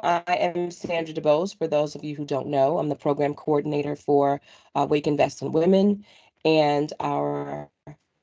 I am Sandra DeBose. For those of you who don't know, I'm the program coordinator for Wake Invest in Women, and our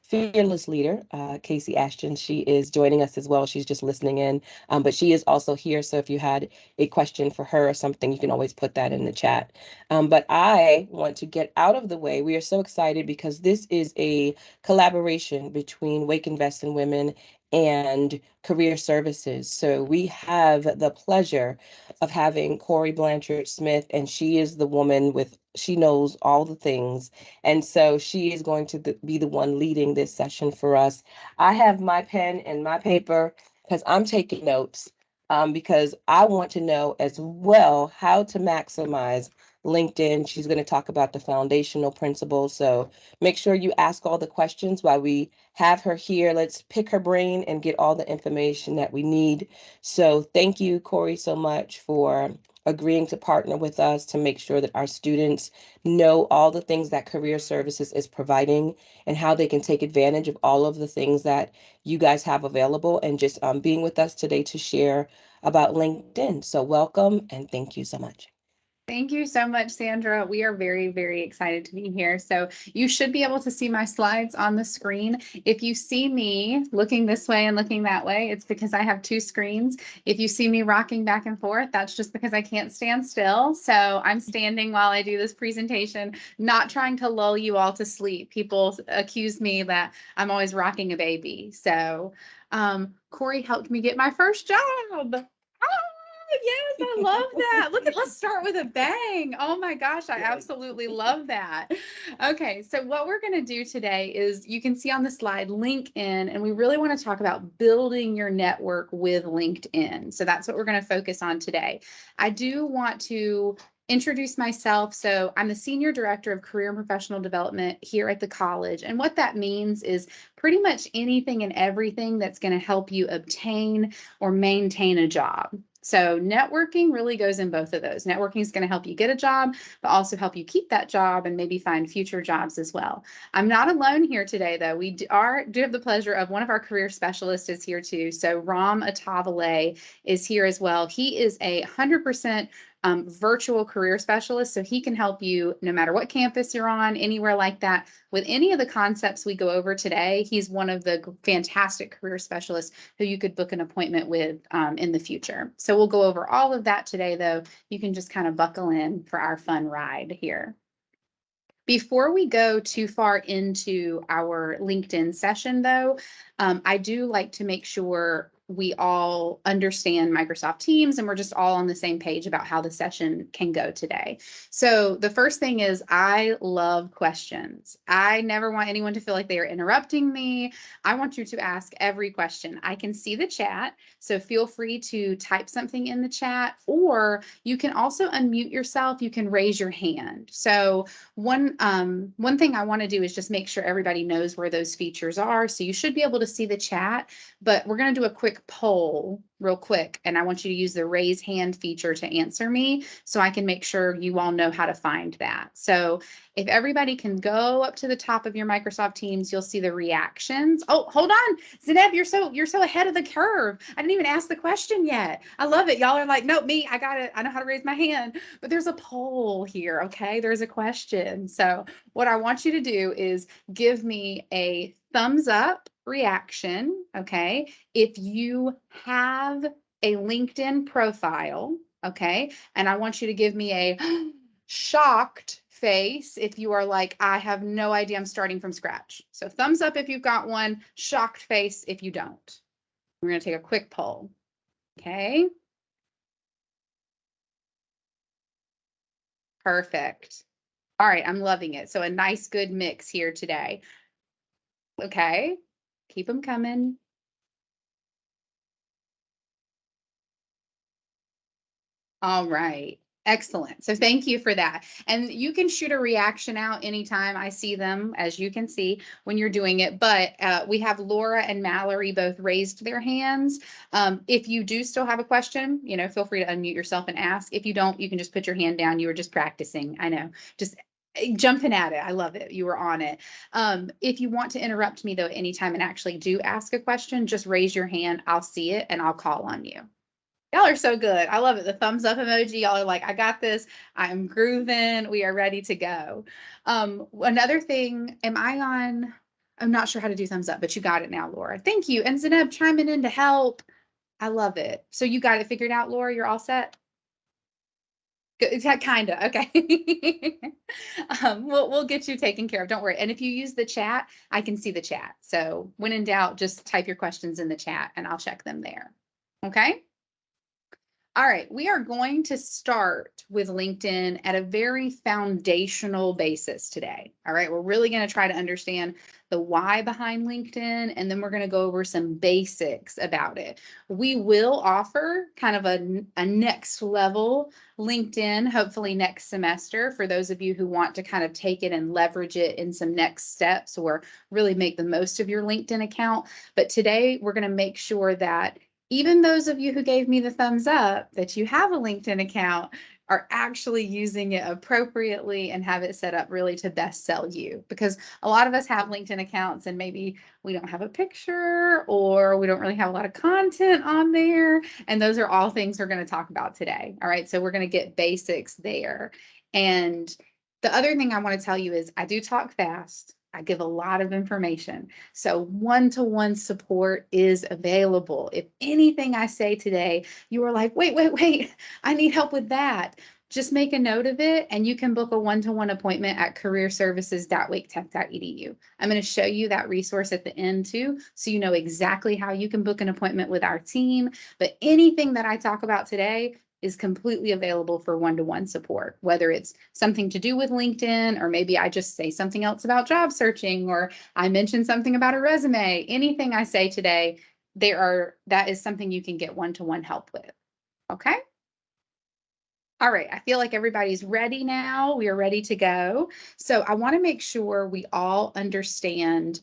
fearless leader, Casey Ashton. She is joining us as well. She's just listening in, but she is also here. So if you had a question for her or something, you can always put that in the chat. But I want to get out of the way. We are so excited because this is a collaboration between Wake Invest in Women and Career Services. So we have the pleasure of having Corey Blanchard Smith, and she is the woman she knows all the things. And so she is going to be the one leading this session for us. I have my pen and my paper because I'm taking notes, because I want to know as well how to maximize LinkedIn. She's going to talk about the foundational principles. So make sure you ask all the questions while we have her here. Let's pick her brain and get all the information that we need. So thank you, Corey, so much for agreeing to partner with us to make sure that our students know all the things that Career Services is providing and how they can take advantage of all of the things that you guys have available, and just being with us today to share about LinkedIn. So welcome and thank you so much. Thank you so much, Sandra. We are very, very excited to be here. So you should be able to see my slides on the screen. If you see me looking this way and looking that way, it's because I have two screens. If you see me rocking back and forth, that's just because I can't stand still. So I'm standing while I do this presentation, not trying to lull you all to sleep. People accuse me that I'm always rocking a baby. So Corey helped me get my first job. Yes, I love that. Let's start with a bang. Oh my gosh, I absolutely love that. Okay, so what we're going to do today is, you can see on the slide LinkedIn, and we really want to talk about building your network with LinkedIn. So that's what we're going to focus on today. I do want to introduce myself. So I'm the Senior Director of Career and Professional Development here at the college. And what that means is pretty much anything and everything that's going to help you obtain or maintain a job. So networking really goes in both of those. Networking is going to help you get a job, but also help you keep that job and maybe find future jobs as well. I'm not alone here today, though. We do have the pleasure of one of our career specialists is here too. So Ram Atavale is here as well. He is 100% virtual career specialist. So he can help you no matter what campus you're on, anywhere like that, with any of the concepts we go over today. He's one of the fantastic career specialists who you could book an appointment with in the future. So we'll go over all of that today, though. You can just kind of buckle in for our fun ride here. Before we go too far into our LinkedIn session, though, I do like to make sure we all understand Microsoft Teams and we're just all on the same page about how the session can go today. So the first thing is, I love questions. I never want anyone to feel like they are interrupting me. I want you to ask every question. I can see the chat, so feel free to type something in the chat, or you can also unmute yourself. You can raise your hand. So one thing I want to do is just make sure everybody knows where those features are. So you should be able to see the chat, but we're going to do a quick poll real quick. And I want you to use the raise hand feature to answer me so I can make sure you all know how to find that. So if everybody can go up to the top of your Microsoft Teams, you'll see the reactions. Oh, hold on. Zineb, you're so ahead of the curve. I didn't even ask the question yet. I love it. Y'all are like, nope, me, I got it. I know how to raise my hand. But there's a poll here, okay? There's a question. So what I want you to do is give me a thumbs up reaction, okay? If you have a LinkedIn profile, okay? And I want you to give me a shocked face if you are like, I have no idea, I'm starting from scratch. So thumbs up if you've got one, shocked face if you don't. We're going to take a quick poll. Okay. Perfect. All right, I'm loving it. So a nice, good mix here today. Okay, keep them coming. All right. Excellent. So thank you for that. And you can shoot a reaction out anytime I see them, as you can see when you're doing it. But we have Laura and Mallory both raised their hands. If you do still have a question, feel free to unmute yourself and ask. If you don't, you can just put your hand down. You were just practicing. I know. Just jumping at it. I love it. You were on it. If you want to interrupt me, though, at any time and actually do ask a question, just raise your hand. I'll see it and I'll call on you. Y'all are so good. I love it. The thumbs up emoji. Y'all are like, I got this. I'm grooving. We are ready to go. Another thing, am I on? I'm not sure how to do thumbs up, but you got it now, Laura. Thank you. And Zeneb chiming in to help. I love it. So you got it figured out, Laura? You're all set? Good. It's kind of okay. We'll get you taken care of. Don't worry. And if you use the chat, I can see the chat. So when in doubt, just type your questions in the chat and I'll check them there. Okay. All right, we are going to start with LinkedIn at a very foundational basis today. All right, we're really going to try to understand the why behind LinkedIn, and then we're going to go over some basics about it. We will offer kind of a next level LinkedIn, hopefully next semester, for those of you who want to kind of take it and leverage it in some next steps or really make the most of your LinkedIn account. But today we're going to make sure that even those of you who gave me the thumbs up that you have a LinkedIn account are actually using it appropriately and have it set up really to best sell you. Because a lot of us have LinkedIn accounts and maybe we don't have a picture or we don't really have a lot of content on there. And those are all things we're going to talk about today. All right. So we're going to get basics there. And the other thing I want to tell you is I do talk fast. I give a lot of information. So one-to-one support is available. If anything I say today, you are like, wait, I need help with that. Just make a note of it and you can book a one-to-one appointment at careerservices.waketech.edu. I'm going to show you that resource at the end too, so you know exactly how you can book an appointment with our team. But anything that I talk about today is completely available for one-to-one support, whether it's something to do with LinkedIn, or maybe I just say something else about job searching, or I mention something about a resume. Anything I say today, that is something you can get one-to-one help with. Okay. All right, I feel like everybody's ready now. We are ready to go. So I want to make sure we all understand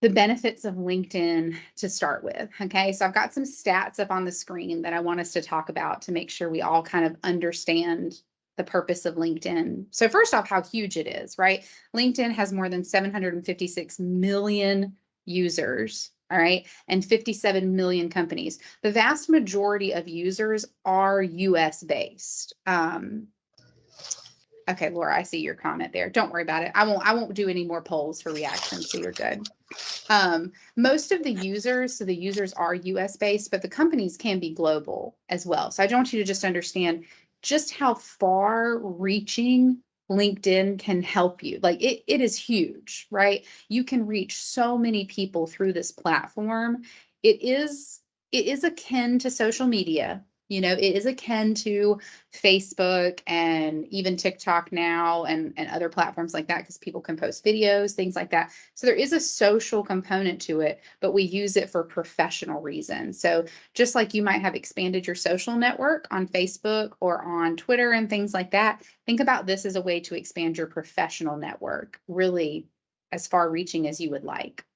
the benefits of LinkedIn to start with. Okay, so I've got some stats up on the screen that I want us to talk about to make sure we all kind of understand the purpose of LinkedIn. So first off, how huge it is, right? LinkedIn has more than 756 million users, all right, and 57 million companies. The vast majority of users are US based. Okay, Laura, I see your comment there. Don't worry about it. I won't do any more polls for reactions, so you're good. Most of the users, so the users are US based, but the companies can be global as well. So I want you to just understand just how far reaching LinkedIn can help you. Like it is huge, right? You can reach so many people through this platform. It is it is akin to social media. You know, it is akin to Facebook and even TikTok now and other platforms like that because people can post videos, things like that. So there is a social component to it, but we use it for professional reasons. So just like you might have expanded your social network on Facebook or on Twitter and things like that, think about this as a way to expand your professional network, really as far reaching as you would like.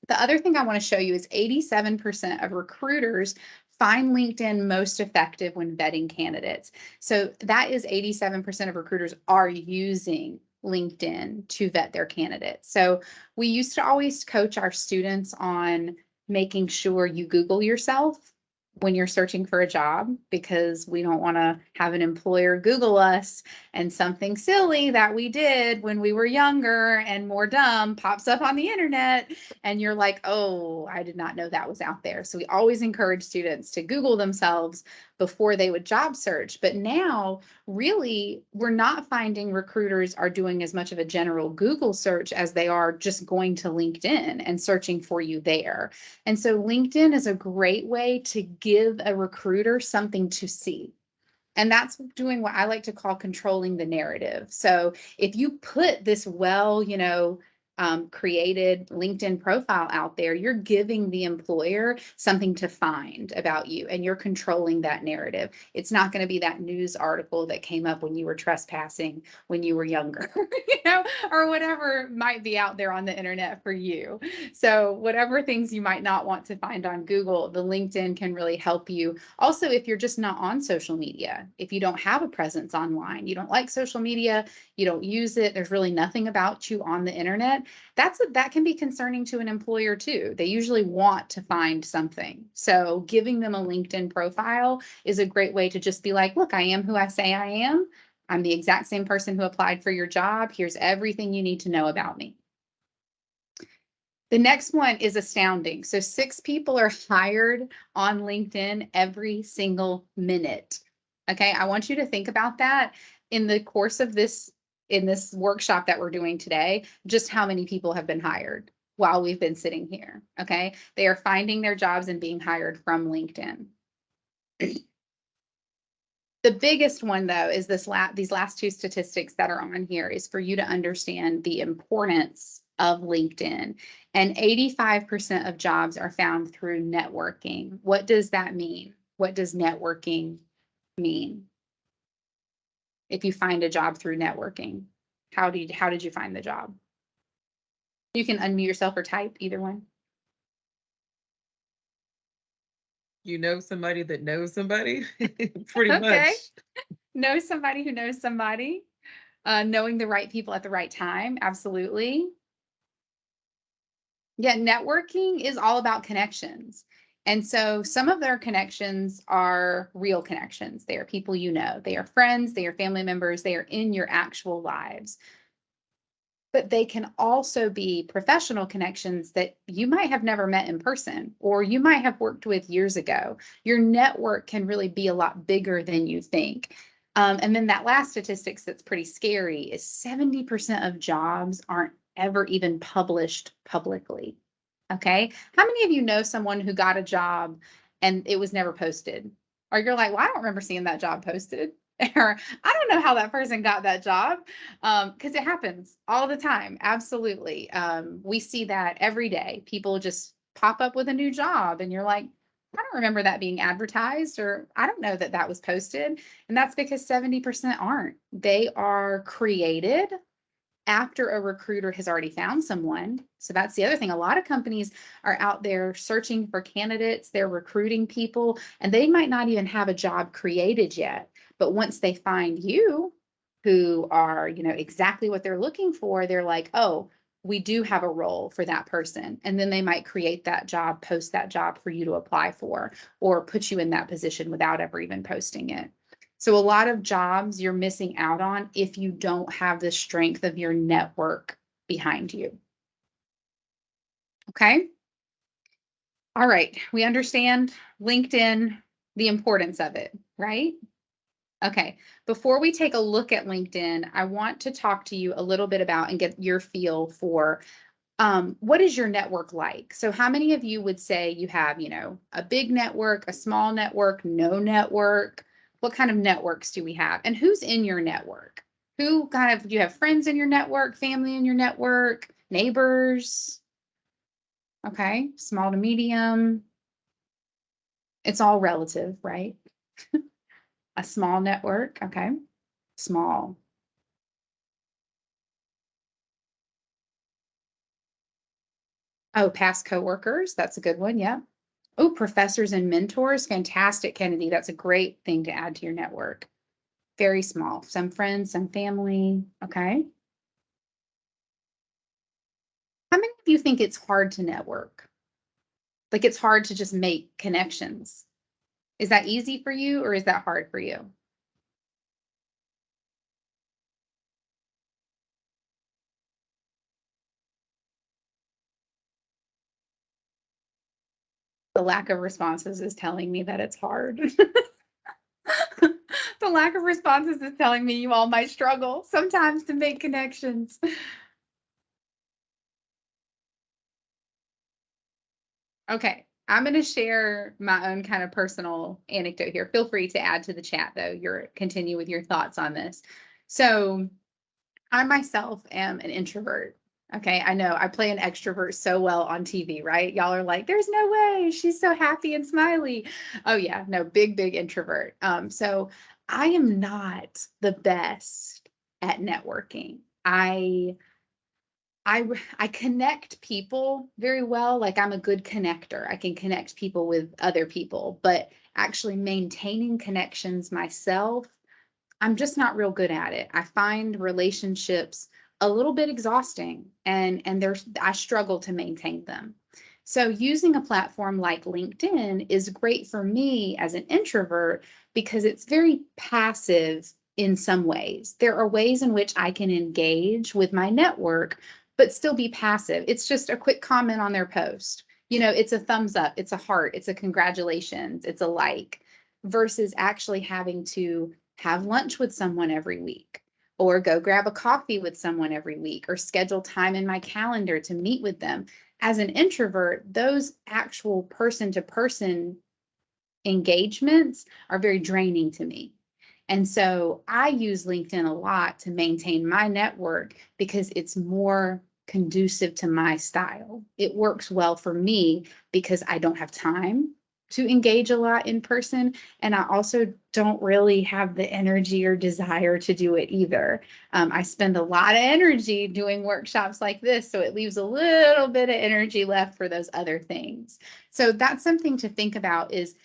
The other thing I want to show you is 87% of recruiters find LinkedIn most effective when vetting candidates. So that is 87% of recruiters are using LinkedIn to vet their candidates. So we used to always coach our students on making sure you Google yourself when you're searching for a job, because we don't want to have an employer Google us and something silly that we did when we were younger and more dumb pops up on the internet and you're like, oh, I did not know that was out there. So we always encourage students to Google themselves before they would job search. But now, really, we're not finding recruiters are doing as much of a general Google search as they are just going to LinkedIn and searching for you there. And so LinkedIn is a great way to give a recruiter something to see. And that's doing what I like to call controlling the narrative. So if you put this created LinkedIn profile out there, you're giving the employer something to find about you and you're controlling that narrative. It's not going to be that news article that came up when you were trespassing when you were younger, or whatever might be out there on the internet for you. So whatever things you might not want to find on Google, the LinkedIn can really help you. Also, if you're just not on social media, if you don't have a presence online, you don't like social media, you don't use it, there's really nothing about you on the internet, content, that can be concerning to an employer too. They usually want to find something. So giving them a LinkedIn profile is a great way to just be like, look, I am who I say I am. I'm the exact same person who applied for your job. Here's everything you need to know about me. The next one is astounding. So 6 people are hired on LinkedIn every single minute. Okay, I want you to think about that in the course of in this workshop that we're doing today, just how many people have been hired while we've been sitting here. Okay, they are finding their jobs and being hired from LinkedIn. The biggest one, though, is these last 2 statistics that are on here is for you to understand the importance of LinkedIn. And 85% of jobs are found through networking. What does that mean? What does networking mean? If you find a job through networking, how did you find the job? You can unmute yourself or type, either one. You know somebody that knows somebody, pretty Okay. much. Know somebody who knows somebody. Knowing the right people at the right time, absolutely. Yeah, networking is all about connections. And so some of their connections are real connections. They are people you know. They are friends, they are family members, they are in your actual lives. But they can also be professional connections that you might have never met in person or you might have worked with years ago. Your network can really be a lot bigger than you think. And then that last statistics that's pretty scary is 70% of jobs aren't ever even published publicly. Okay. How many of you know someone who got a job and it was never posted? Or you're like, well, I don't remember seeing that job posted. Or I don't know how that person got that job. Because it happens all the time. Absolutely. We see that every day. People just pop up with a new job and you're like, I don't remember that being advertised, or I don't know that that was posted. And that's because 70% aren't. They are created after a recruiter has already found someone. So that's the other thing. A lot of companies are out there searching for candidates, they're recruiting people, and they might not even have a job created yet. But once they find you who are, exactly what they're looking for, they're like, oh, we do have a role for that person. And then they might create that job, post that job for you to apply for, or put you in that position without ever even posting it. So a lot of jobs you're missing out on if you don't have the strength of your network behind you. Okay. All right. We understand LinkedIn, the importance of it, right? Okay. Before we take a look at LinkedIn, I want to talk to you a little bit about and get your feel for what is your network like? So how many of you would say you have, a big network, a small network, no network? What kind of networks do we have? And who's in your network? Do you have friends in your network, family in your network, neighbors? Okay, small to medium. It's all relative, right? A small network, okay. Small. Oh, past coworkers, that's a good one, yeah. Oh, professors and mentors, fantastic, Kennedy. That's a great thing to add to your network. Very small. Some friends, some family. Okay. How many of you think it's hard to network? Like it's hard to just make connections. Is that easy for you or is that hard for you? The lack of responses is telling me that it's hard. The lack of responses is telling me you all might struggle sometimes to make connections. Okay, I'm going to share my own kind of personal anecdote here. Feel free to add to the chat, though. Continue with your thoughts on this. So, I myself am an introvert. Okay, I know I play an extrovert so well on TV, right? Y'all are like, there's no way. She's so happy and smiley. Oh, yeah, no, big, big introvert. So, I am not the best at networking. I connect people very well. Like I'm a good connector. I can connect people with other people, but actually maintaining connections myself, I'm just not real good at it. I find relationships a little bit exhausting, and I struggle to maintain them. So using a platform like LinkedIn is great for me as an introvert because it's very passive in some ways. There are ways in which I can engage with my network, but still be passive. It's just a quick comment on their post. It's a thumbs up, it's a heart, it's a congratulations, it's a like, versus actually having to have lunch with someone every week, or go grab a coffee with someone every week, or schedule time in my calendar to meet with them. As an introvert, those actual person to person engagements are very draining to me. And so I use LinkedIn a lot to maintain my network because it's more conducive to my style. It works well for me because I don't have time to engage a lot in person. And I also don't really have the energy or desire to do it either. I spend a lot of energy doing workshops like this, so it leaves a little bit of energy left for those other things. So that's something to think about, is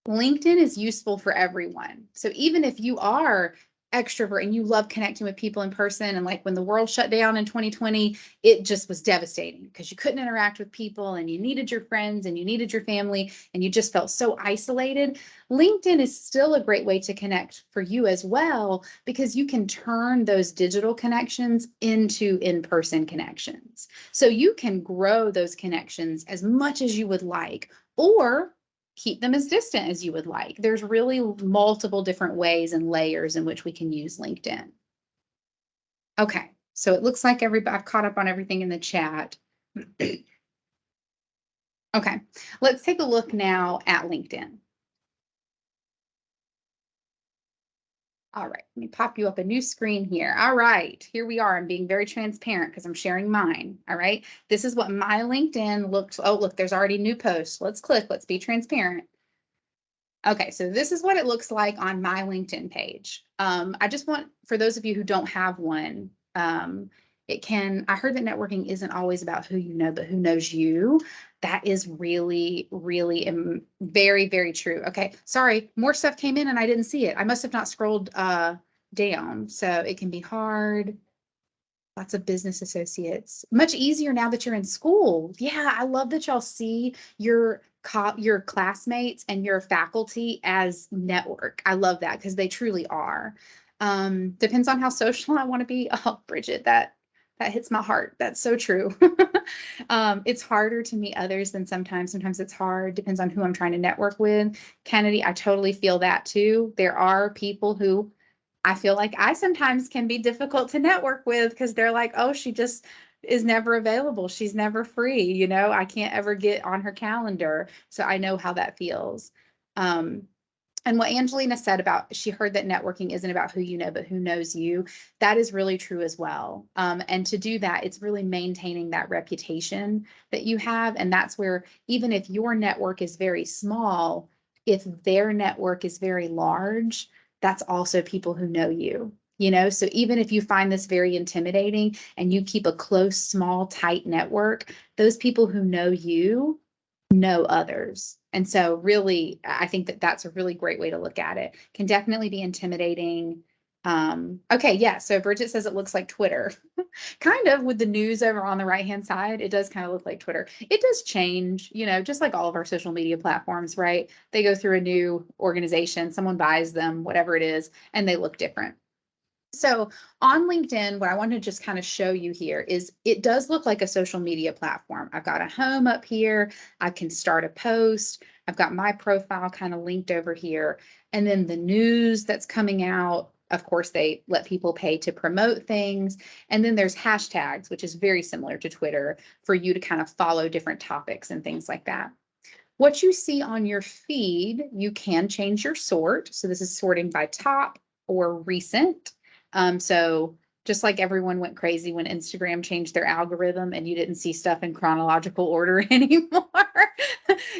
LinkedIn is useful for everyone. So even if you are extrovert and you love connecting with people in person, and like when the world shut down in 2020, it just was devastating because you couldn't interact with people and you needed your friends and you needed your family and you just felt so isolated. LinkedIn is still a great way to connect for you as well, because you can turn those digital connections into in-person connections. So you can grow those connections as much as you would like, or keep them as distant as you would like. There's really multiple different ways and layers in which we can use LinkedIn. Okay, so it looks like I've caught up on everything in the chat. Okay, let's take a look now at LinkedIn. All right, let me pop you up a new screen here. All right, here we are. I'm being very transparent because I'm sharing mine. All right, this is what my LinkedIn looks. Oh, look, there's already new posts. Let's click. Let's be transparent. Okay, so this is what it looks like on my LinkedIn page. I just want, for those of you who don't have one, I heard that networking isn't always about who you know, but who knows you. That is really, really very, very true. Okay, sorry, more stuff came in and I didn't see it. I must have not scrolled down, so it can be hard. Lots of business associates. Much easier now that you're in school. Yeah, I love that y'all see your classmates and your faculty as network. I love that because they truly are. Depends on how social I want to be. Oh, Bridget, that hits my heart. That's so true. It's harder to meet others than sometimes. Sometimes it's hard. Depends on who I'm trying to network with. Kennedy, I totally feel that too. There are people who I feel like I sometimes can be difficult to network with because they're like, oh, she just is never available. She's never free. I can't ever get on her calendar. So I know how that feels. And what Angelina said about, she heard that networking isn't about who you know, but who knows you. That is really true as well. And to do that, it's really maintaining that reputation that you have. And that's where, even if your network is very small, if their network is very large, that's also people who know you. So even if you find this very intimidating and you keep a close, small, tight network, those people who know you know others. And so really, I think that that's a really great way to look at it. Can definitely be intimidating. Okay, yeah, so Bridget says it looks like Twitter. Kind of, with the news over on the right-hand side, it does kind of look like Twitter. It does change, just like all of our social media platforms, right? They go through a new organization, someone buys them, whatever it is, and they look different. So on LinkedIn, what I want to just kind of show you here is it does look like a social media platform. I've got a home up here. I can start a post. I've got my profile kind of linked over here. And then the news that's coming out, of course, they let people pay to promote things. And then there's hashtags, which is very similar to Twitter, for you to kind of follow different topics and things like that. What you see on your feed, you can change your sort. So this is sorting by top or recent. So just like everyone went crazy when Instagram changed their algorithm and you didn't see stuff in chronological order anymore.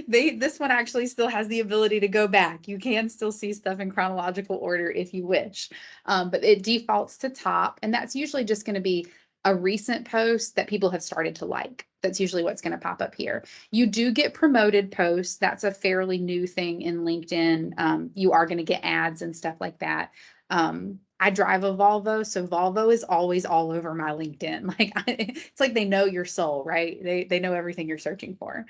This one actually still has the ability to go back. You can still see stuff in chronological order if you wish, but it defaults to top, and that's usually just going to be a recent post that people have started to like. That's usually what's going to pop up here. You do get promoted posts. That's a fairly new thing in LinkedIn. You are going to get ads and stuff like that. I drive a Volvo, so Volvo is always all over my LinkedIn. Like it's like they know your soul, right? They know everything you're searching for.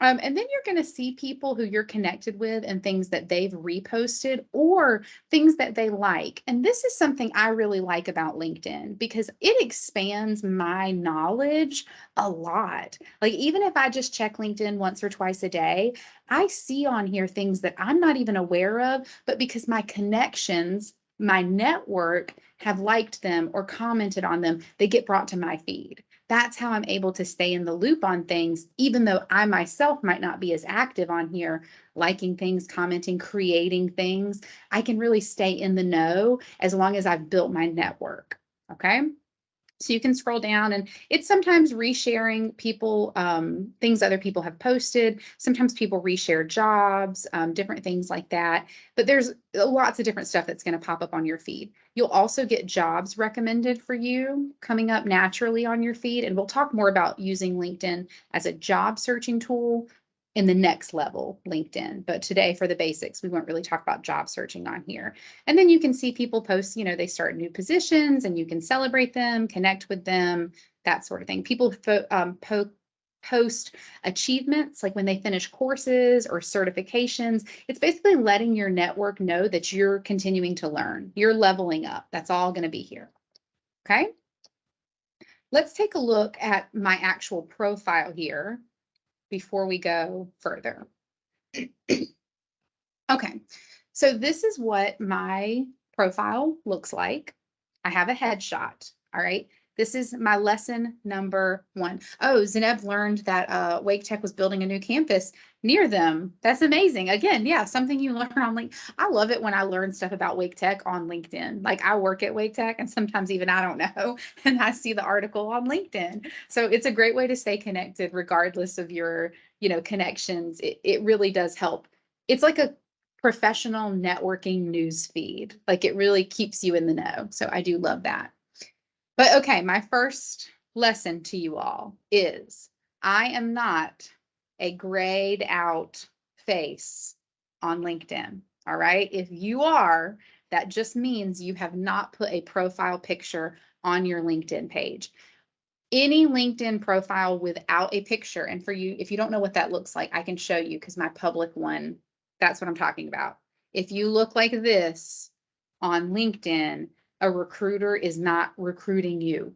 And then you're going to see people who you're connected with and things that they've reposted or things that they like. And this is something I really like about LinkedIn because it expands my knowledge a lot. Like, even if I just check LinkedIn once or twice a day, I see on here things that I'm not even aware of, but because my connections, my network have liked them or commented on them, they get brought to my feed. That's how I'm able to stay in the loop on things, even though I myself might not be as active on here, liking things, commenting, creating things. I can really stay in the know as long as I've built my network. Okay. So you can scroll down and it's sometimes resharing people, things other people have posted. Sometimes people reshare jobs, different things like that. But there's lots of different stuff that's going to pop up on your feed. You'll also get jobs recommended for you coming up naturally on your feed. And we'll talk more about using LinkedIn as a job searching tool in the next level LinkedIn. But today for the basics, we won't really talk about job searching on here. And then you can see people post, they start new positions and you can celebrate them, connect with them, that sort of thing. People post achievements, like when they finish courses or certifications. It's basically letting your network know that you're continuing to learn, you're leveling up. That's all going to be here. Okay. Let's take a look at my actual profile here before we go further. Okay, so this is what my profile looks like. I have a headshot, all right? This is my lesson number 1. Oh, Zeneb learned that Wake Tech was building a new campus near them. That's amazing. Again, yeah, something you learn on LinkedIn. I love it when I learn stuff about Wake Tech on LinkedIn. Like, I work at Wake Tech and sometimes even I don't know, and I see the article on LinkedIn. So it's a great way to stay connected regardless of your, connections. It really does help. It's like a professional networking news feed. Like, it really keeps you in the know. So I do love that. But okay, my first lesson to you all is I am not a grayed out face on LinkedIn. All right. If you are, that just means you have not put a profile picture on your LinkedIn page. Any LinkedIn profile without a picture, and for you, if you don't know what that looks like, I can show you because my public one, that's what I'm talking about. If you look like this on LinkedIn, a recruiter is not recruiting you.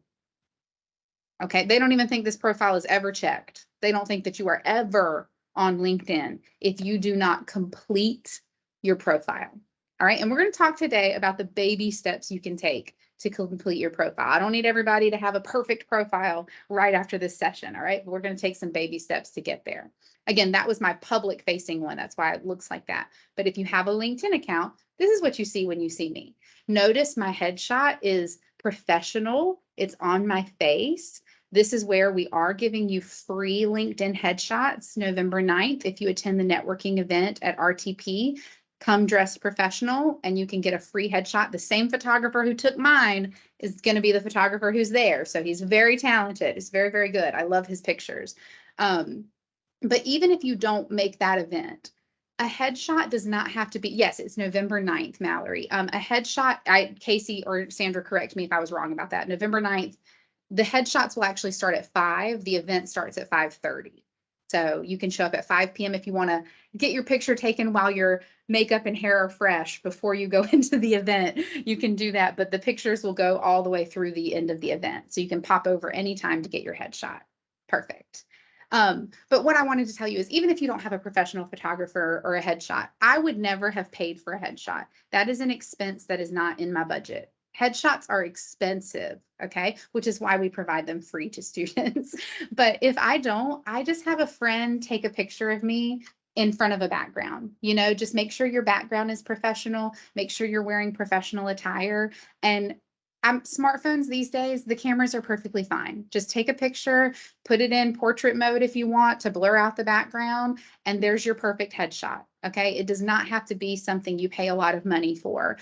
Okay, they don't even think this profile is ever checked. They don't think that you are ever on LinkedIn if you do not complete your profile. All right, and we're going to talk today about the baby steps you can take to complete your profile. I don't need everybody to have a perfect profile right after this session. All right, we're going to take some baby steps to get there. Again, that was my public facing one. That's why it looks like that. But if you have a LinkedIn account, this is what you see when you see me. Notice my headshot is professional. It's on my face. This is where we are giving you free LinkedIn headshots November 9th. If you attend the networking event at RTP, come dressed professional and you can get a free headshot. The same photographer who took mine is going to be the photographer who's there. So he's very talented. He's very, very good. I love his pictures. But even if you don't make that event, a headshot does not have to be, yes, it's November 9th, Mallory. A headshot, Casey or Sandra, correct me if I was wrong about that. November 9th, the headshots will actually start at 5. The event starts at 5:30. So you can show up at 5 p.m. if you want to get your picture taken while your makeup and hair are fresh before you go into the event. You can do that, but the pictures will go all the way through the end of the event. So you can pop over anytime to get your headshot. Perfect. But what I wanted to tell you is even if you don't have a professional photographer or a headshot, I would never have paid for a headshot. That is an expense that is not in my budget. Headshots are expensive, okay, which is why we provide them free to students. But if I don't, I just have a friend take a picture of me in front of a background. Just make sure your background is professional, make sure you're wearing professional attire. And smartphones these days, the cameras are perfectly fine. Just take a picture, put it in portrait mode if you want to blur out the background, and there's your perfect headshot. Okay, it does not have to be something you pay a lot of money for.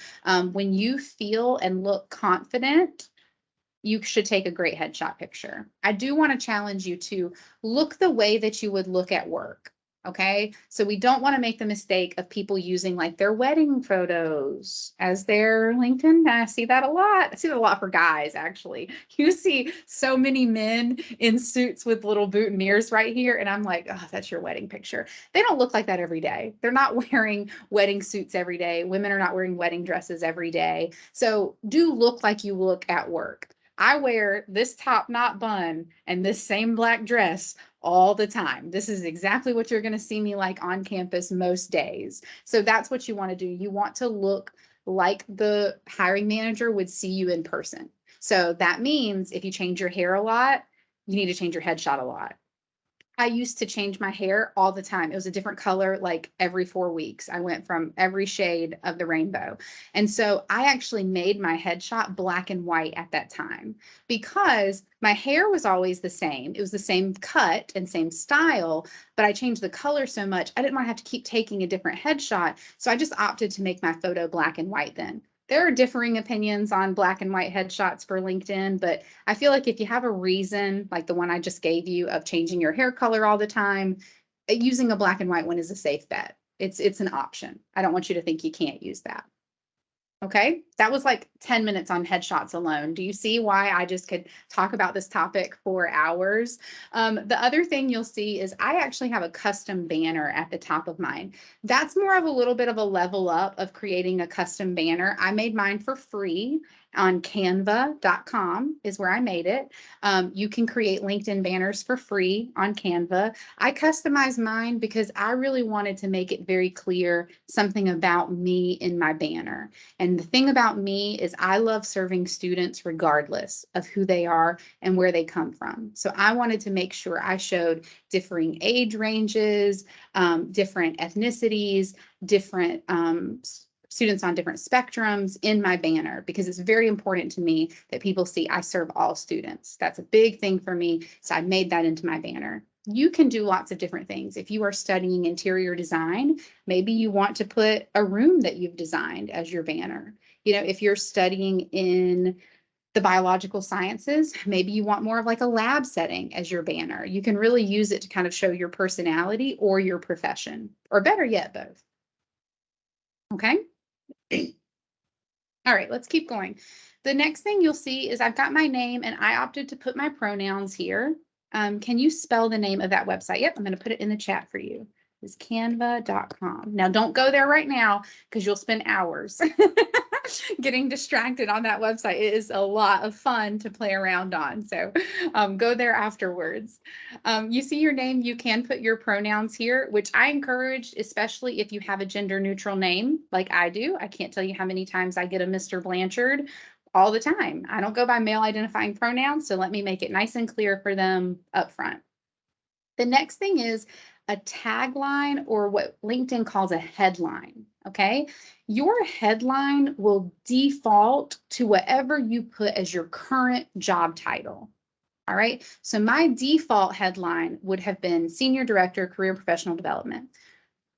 When you feel and look confident, you should take a great headshot picture. I do want to challenge you to look the way that you would look at work. Okay, so we don't want to make the mistake of people using like their wedding photos as their LinkedIn. I see that a lot. I see that a lot for guys, actually. You see so many men in suits with little boutonnieres right here. And I'm like, oh, that's your wedding picture. They don't look like that every day. They're not wearing wedding suits every day. Women are not wearing wedding dresses every day. So do look like you look at work. I wear this top knot bun and this same black dress all the time. This is exactly what you're going to see me like on campus most days. So that's what you want to do. You want to look like the hiring manager would see you in person. So that means if you change your hair a lot, you need to change your headshot a lot. I used to change my hair all the time. It was a different color like every 4 weeks. I went from every shade of the rainbow. And so I actually made my headshot black and white at that time because my hair was always the same. It was the same cut and same style, but I changed the color so much. I didn't want to have to keep taking a different headshot. So I just opted to make my photo black and white then. There are differing opinions on black and white headshots for LinkedIn, but I feel like if you have a reason, like the one I just gave you of changing your hair color all the time, using a black and white one is a safe bet. It's an option. I don't want you to think you can't use that. Okay, that was like 10 minutes on headshots alone. Do you see why I just could talk about this topic for hours? The other thing you'll see is I actually have a custom banner at the top of mine. That's more of a little bit of a level up of creating a custom banner. I made mine for free on canva.com is where I made it. You can create LinkedIn banners for free on Canva. I customized mine because I really wanted to make it very clear something about me in my banner. And the thing about me is I love serving students regardless of who they are and where they come from. So I wanted to make sure I showed differing age ranges, different ethnicities, different students on different spectrums in my banner, because it's very important to me that people see I serve all students. That's a big thing for me. So I made that into my banner. You can do lots of different things. If you are studying interior design, maybe you want to put a room that you've designed as your banner. You know, if you're studying in the biological sciences, maybe you want more of like a lab setting as your banner. You can really use it to kind of show your personality or your profession, or better yet, both. Okay. All right, let's keep going. The next thing you'll see is I've got my name and I opted to put my pronouns here. Can you spell the name of that website? Yep, I'm going to put it in the chat for you. It's canva.com. Now don't go there right now because you'll spend hours getting distracted on that website. It is a lot of fun to play around on. So go there afterwards. You see your name, you can put your pronouns here, which I encourage, especially if you have a gender neutral name like I do. I can't tell you how many times I get a Mr. Blanchard all the time. I don't go by male identifying pronouns, so let me make it nice and clear for them up front. The next thing is a tagline, or what LinkedIn calls a headline. Okay. Your headline will default to whatever you put as your current job title. All right. So my default headline would have been Senior Director, Career and Professional Development.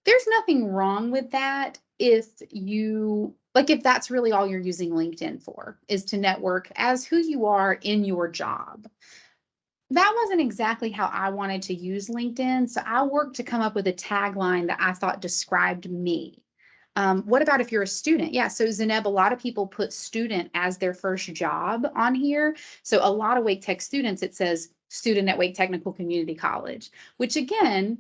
There's nothing wrong with that if you like, if that's really all you're using LinkedIn for, is to network as who you are in your job. That wasn't exactly how I wanted to use LinkedIn. So I worked to come up with a tagline that I thought described me. What about if you're a student? Yeah, so Zeneb, a lot of people put student as their first job on here. So a lot of Wake Tech students, it says student at Wake Technical Community College, which again,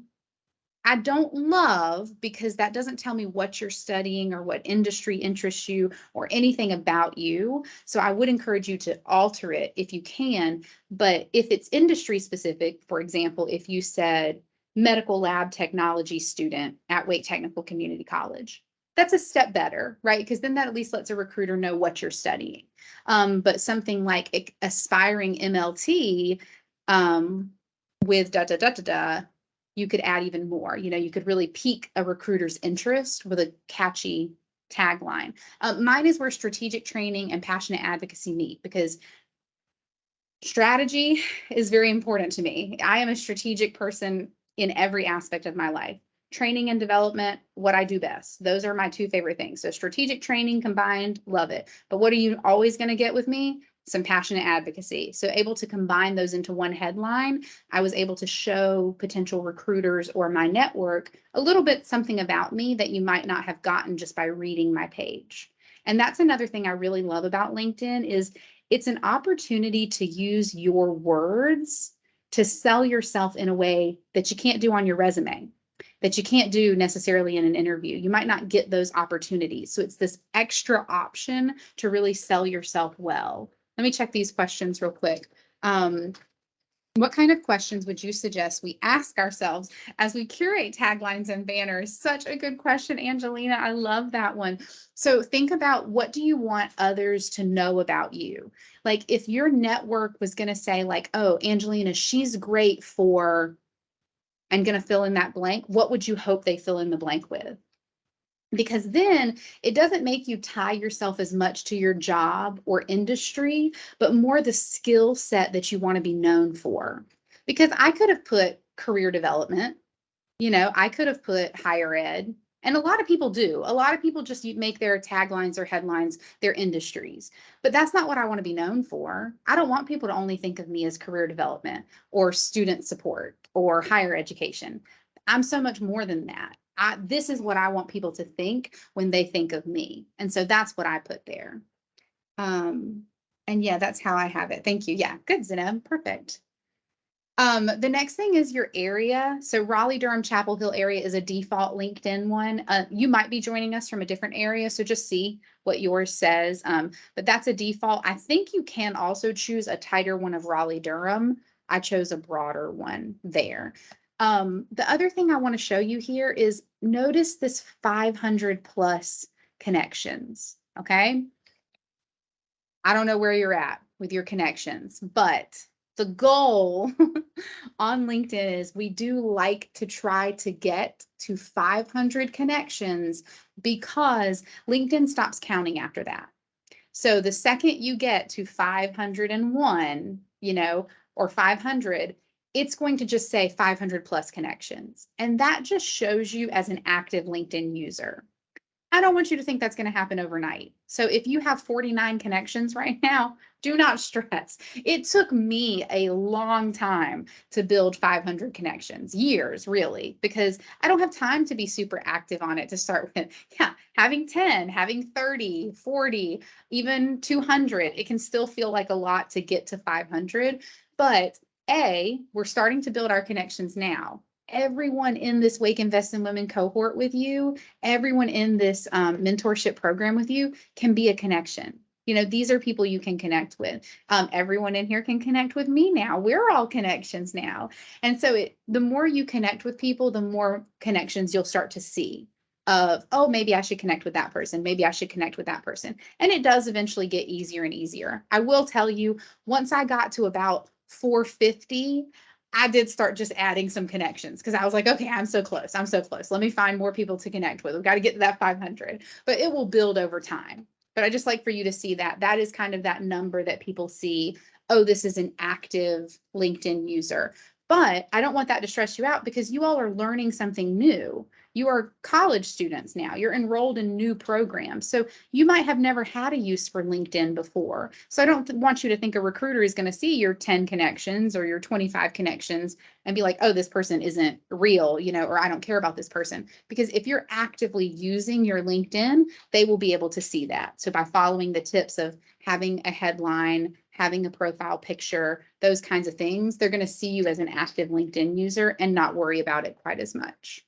I don't love, because that doesn't tell me what you're studying or what industry interests you or anything about you. So I would encourage you to alter it if you can. But if it's industry specific, for example, if you said medical lab technology student at Wake Technical Community College, that's a step better, right? Because then that at least lets a recruiter know what you're studying. But something like aspiring MLT with da da da da da, you could add even more. You know, you could really pique a recruiter's interest with a catchy tagline. Mine is where strategic training and passionate advocacy meet, because strategy is very important to me. I am a strategic person in every aspect of my life. Training and development, what I do best. Those are my two favorite things. So strategic training combined, love it. But what are you always going to get with me? some passionate advocacy. So able to combine those into one headline, I was able to show potential recruiters or my network a little bit something about me that you might not have gotten just by reading my page. And that's another thing I really love about LinkedIn is it's an opportunity to use your words to sell yourself in a way that you can't do on your resume, that you can't do necessarily in an interview. You might not get those opportunities. So it's this extra option to really sell yourself well. Let me check these questions real quick. What kind of questions would you suggest we ask ourselves as we curate taglines and banners? Such a good question, Angelina. I love that one. So think about, what do you want others to know about you? Like if your network was going to say like, oh, Angelina, she's great for, I'm going to fill in that blank. What would you hope they fill in the blank with? Because then it doesn't make you tie yourself as much to your job or industry, but more the skill set that you want to be known for. Because I could have put career development, I could have put higher ed, and a lot of people do. A lot of people just make their taglines or headlines their industries, but that's not what I want to be known for. I don't want people to only think of me as career development or student support or higher education. I'm so much more than that. This is what I want people to think when they think of me. And so that's what I put there. And yeah, that's how I have it. Thank you. Yeah, good, Zeneb. Perfect. The next thing is your area. So Raleigh, Durham, Chapel Hill area is a default LinkedIn one. You might be joining us from a different area, so just see what yours says. But that's a default. I think you can also choose a tighter one of Raleigh, Durham. I chose a broader one there. The other thing I want to show you here is notice this 500 plus connections. Okay. I don't know where you're at with your connections, but the goal on LinkedIn is we do like to try to get to 500 connections because LinkedIn stops counting after that. So the second you get to 501, or 500, it's going to just say 500 plus connections. And that just shows you as an active LinkedIn user. I don't want you to think that's going to happen overnight. So if you have 49 connections right now, do not stress. It took me a long time to build 500 connections, years really, because I don't have time to be super active on it to start with. Yeah, having 10, having 30, 40, even 200, it can still feel like a lot to get to 500. But we're starting to build our connections now. Everyone in this Wake Invest in Women cohort with you, everyone in this mentorship program with you can be a connection. These are people you can connect with. Everyone in here can connect with me now. We're all connections now. And so the more you connect with people, the more connections you'll start to see of, oh, maybe I should connect with that person. Maybe I should connect with that person. And it does eventually get easier and easier. I will tell you, once I got to about 450, I did start just adding some connections because I was like, okay, I'm so close. I'm so close. Let me find more people to connect with. We've got to get to that 500, but it will build over time. But I just like for you to see that is kind of that number that people see. Oh, this is an active LinkedIn user. But I don't want that to stress you out because you all are learning something new. You are college students now. You're enrolled in new programs. So you might have never had a use for LinkedIn before. So I don't want you to think a recruiter is going to see your 10 connections or your 25 connections and be like, oh, this person isn't real, or I don't care about this person. Because if you're actively using your LinkedIn, they will be able to see that. So by following the tips of having a headline, having a profile picture, those kinds of things, they're going to see you as an active LinkedIn user and not worry about it quite as much.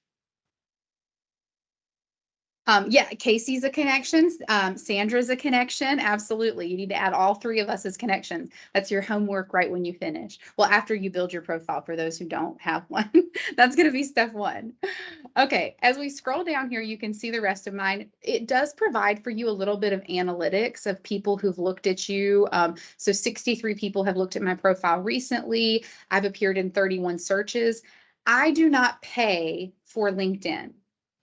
Yeah, Casey's a connection. Sandra's a connection. Absolutely. You need to add all three of us as connections. That's your homework right when you finish. Well, after you build your profile for those who don't have one. That's going to be step one. Okay, as we scroll down here, you can see the rest of mine. It does provide for you a little bit of analytics of people who've looked at you. So 63 people have looked at my profile recently. I've appeared in 31 searches. I do not pay for LinkedIn.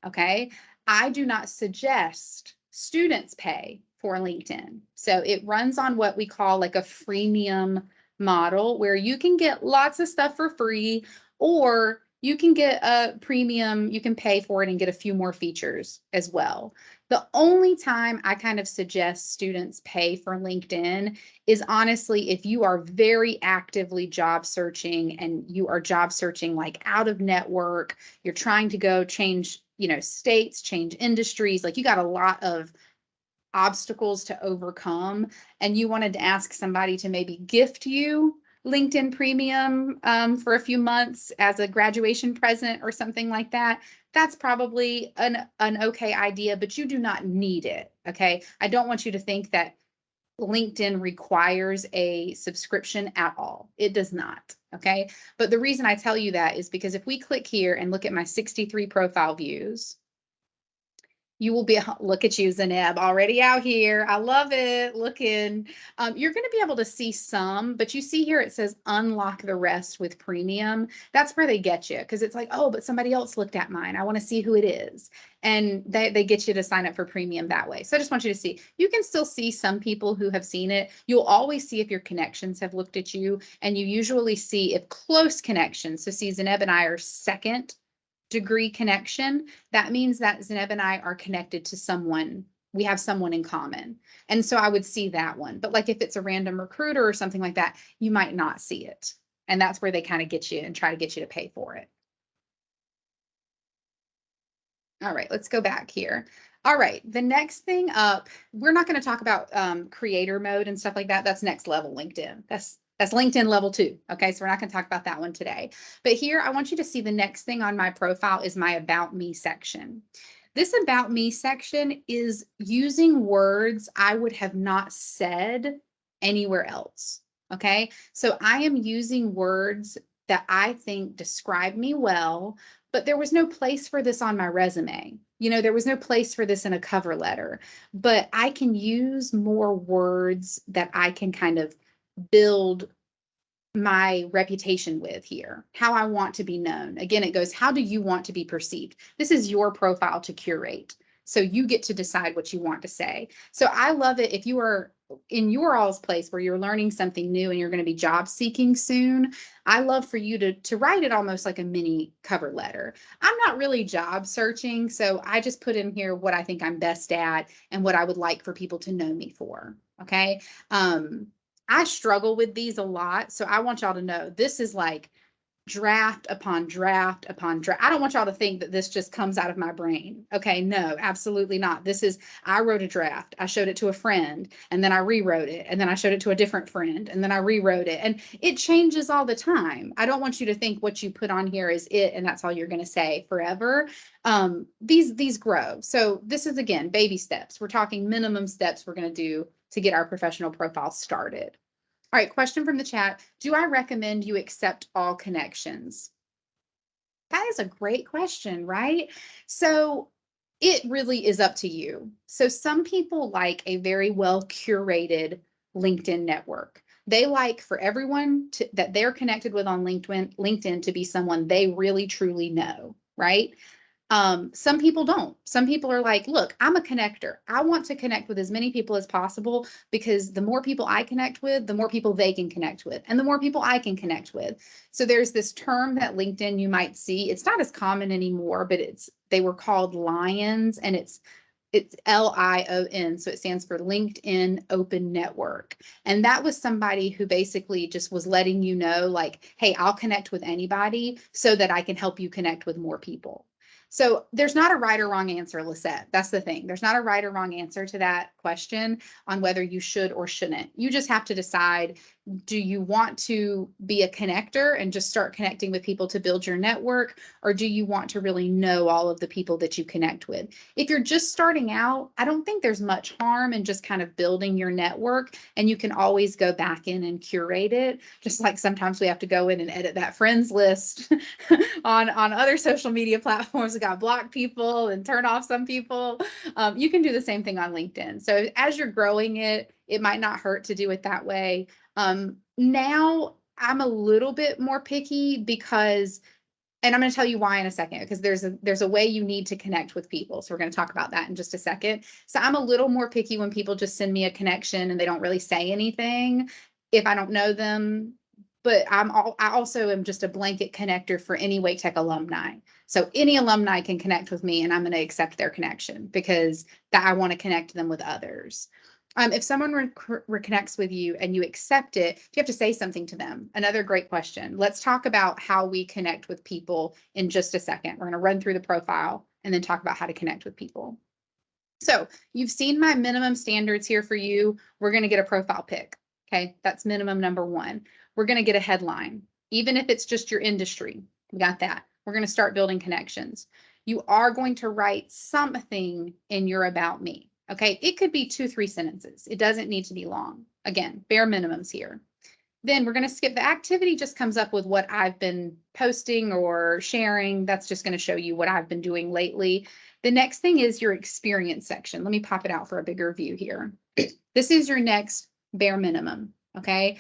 Okay. I do not suggest students pay for LinkedIn. So it runs on what we call like a freemium model where you can get lots of stuff for free, or you can get a premium, you can pay for it and get a few more features as well. The only time I kind of suggest students pay for LinkedIn is honestly if you are very actively job searching and you are job searching like out of network, you're trying to go change, states, change industries, like you got a lot of obstacles to overcome, and you wanted to ask somebody to maybe gift you LinkedIn Premium for a few months as a graduation present or something like that, that's probably an okay idea, but you do not need it. Okay. I don't want you to think that LinkedIn requires a subscription at all. It does not. Okay. But the reason I tell you that is because if we click here and look at my 63 profile views, you will be, look at you, Zeneb, already out here. I love it. Looking. You're going to be able to see some, but you see here it says unlock the rest with premium. That's where they get you because it's like, oh, but somebody else looked at mine. I want to see who it is. And they get you to sign up for premium that way. So I just want you to see, you can still see some people who have seen it. You'll always see if your connections have looked at you, and you usually see if close connections. So see, Zeneb and I are second degree connection, that means that Zeneb and I are connected to someone. We have someone in common. And so I would see that one. But like if it's a random recruiter or something like that, you might not see it. And that's where they kind of get you and try to get you to pay for it. All right, let's go back here. All right, the next thing up, we're not going to talk about creator mode and stuff like that. That's next level LinkedIn. That's LinkedIn level 2. Okay, so we're not going to talk about that one today. But here, I want you to see the next thing on my profile is my About Me section. This About Me section is using words I would have not said anywhere else. Okay, so I am using words that I think describe me well, but there was no place for this on my resume. There was no place for this in a cover letter, but I can use more words that I can kind of build my reputation with here, how I want to be known. Again, it goes, how do you want to be perceived? This is your profile to curate. So you get to decide what you want to say. So I love it if you are in your all's place where you're learning something new and you're going to be job seeking soon. I love for you to write it almost like a mini cover letter. I'm not really job searching, so I just put in here what I think I'm best at and what I would like for people to know me for. Okay. I struggle with these a lot. So I want y'all to know this is like draft upon draft upon draft. I don't want y'all to think that this just comes out of my brain. Okay, no, absolutely not. I wrote a draft. I showed it to a friend and then I rewrote it. And then I showed it to a different friend and then I rewrote it. And it changes all the time. I don't want you to think what you put on here is it and that's all you're going to say forever. These grow. So this is, again, baby steps. We're talking minimum steps we're going to do to get our professional profile started. All right, question from the chat. Do I recommend you accept all connections? That is a great question, right? So it really is up to you. So some people like a very well curated LinkedIn network. They like for everyone that they're connected with on LinkedIn to be someone they really truly know, right? Some people don't. Some people are like, look, I'm a connector. I want to connect with as many people as possible because the more people I connect with, the more people they can connect with, and the more people I can connect with. So there's this term that LinkedIn you might see. It's not as common anymore, but they were called Lions, and it's LION. So it stands for LinkedIn Open Network. And that was somebody who basically just was letting you know, like, hey, I'll connect with anybody so that I can help you connect with more people. So there's not a right or wrong answer, Lisette. That's the thing. There's not a right or wrong answer to that question on whether you should or shouldn't. You just have to decide, do you want to be a connector and just start connecting with people to build your network? Or do you want to really know all of the people that you connect with? If you're just starting out, I don't think there's much harm in just kind of building your network, and you can always go back in and curate it. Just like sometimes we have to go in and edit that friends list on other social media platforms. We got block people and turn off some people. You can do the same thing on LinkedIn. So as you're growing it, it might not hurt to do it that way. Now I'm a little bit more picky because, and I'm going to tell you why in a second, because there's a way you need to connect with people. So we're going to talk about that in just a second. So I'm a little more picky when people just send me a connection and they don't really say anything if I don't know them. but I also am just a blanket connector for any Wake Tech alumni. So any alumni can connect with me and I'm going to accept their connection because I want to connect them with others. If someone reconnects with you and you accept it, you have to say something to them. Another great question. Let's talk about how we connect with people in just a second. We're going to run through the profile and then talk about how to connect with people. So you've seen my minimum standards here for you. We're going to get a profile pic. Okay, that's minimum number one. We're going to get a headline, even if it's just your industry. We got that. We're going to start building connections. You are going to write something in your about me. Okay, it could be 2-3 sentences. It doesn't need to be long. Again, bare minimums here. Then we're going to skip the activity, just comes up with what I've been posting or sharing. That's just going to show you what I've been doing lately. The next thing is your experience section. Let me pop it out for a bigger view here. This is your next bare minimum. Okay.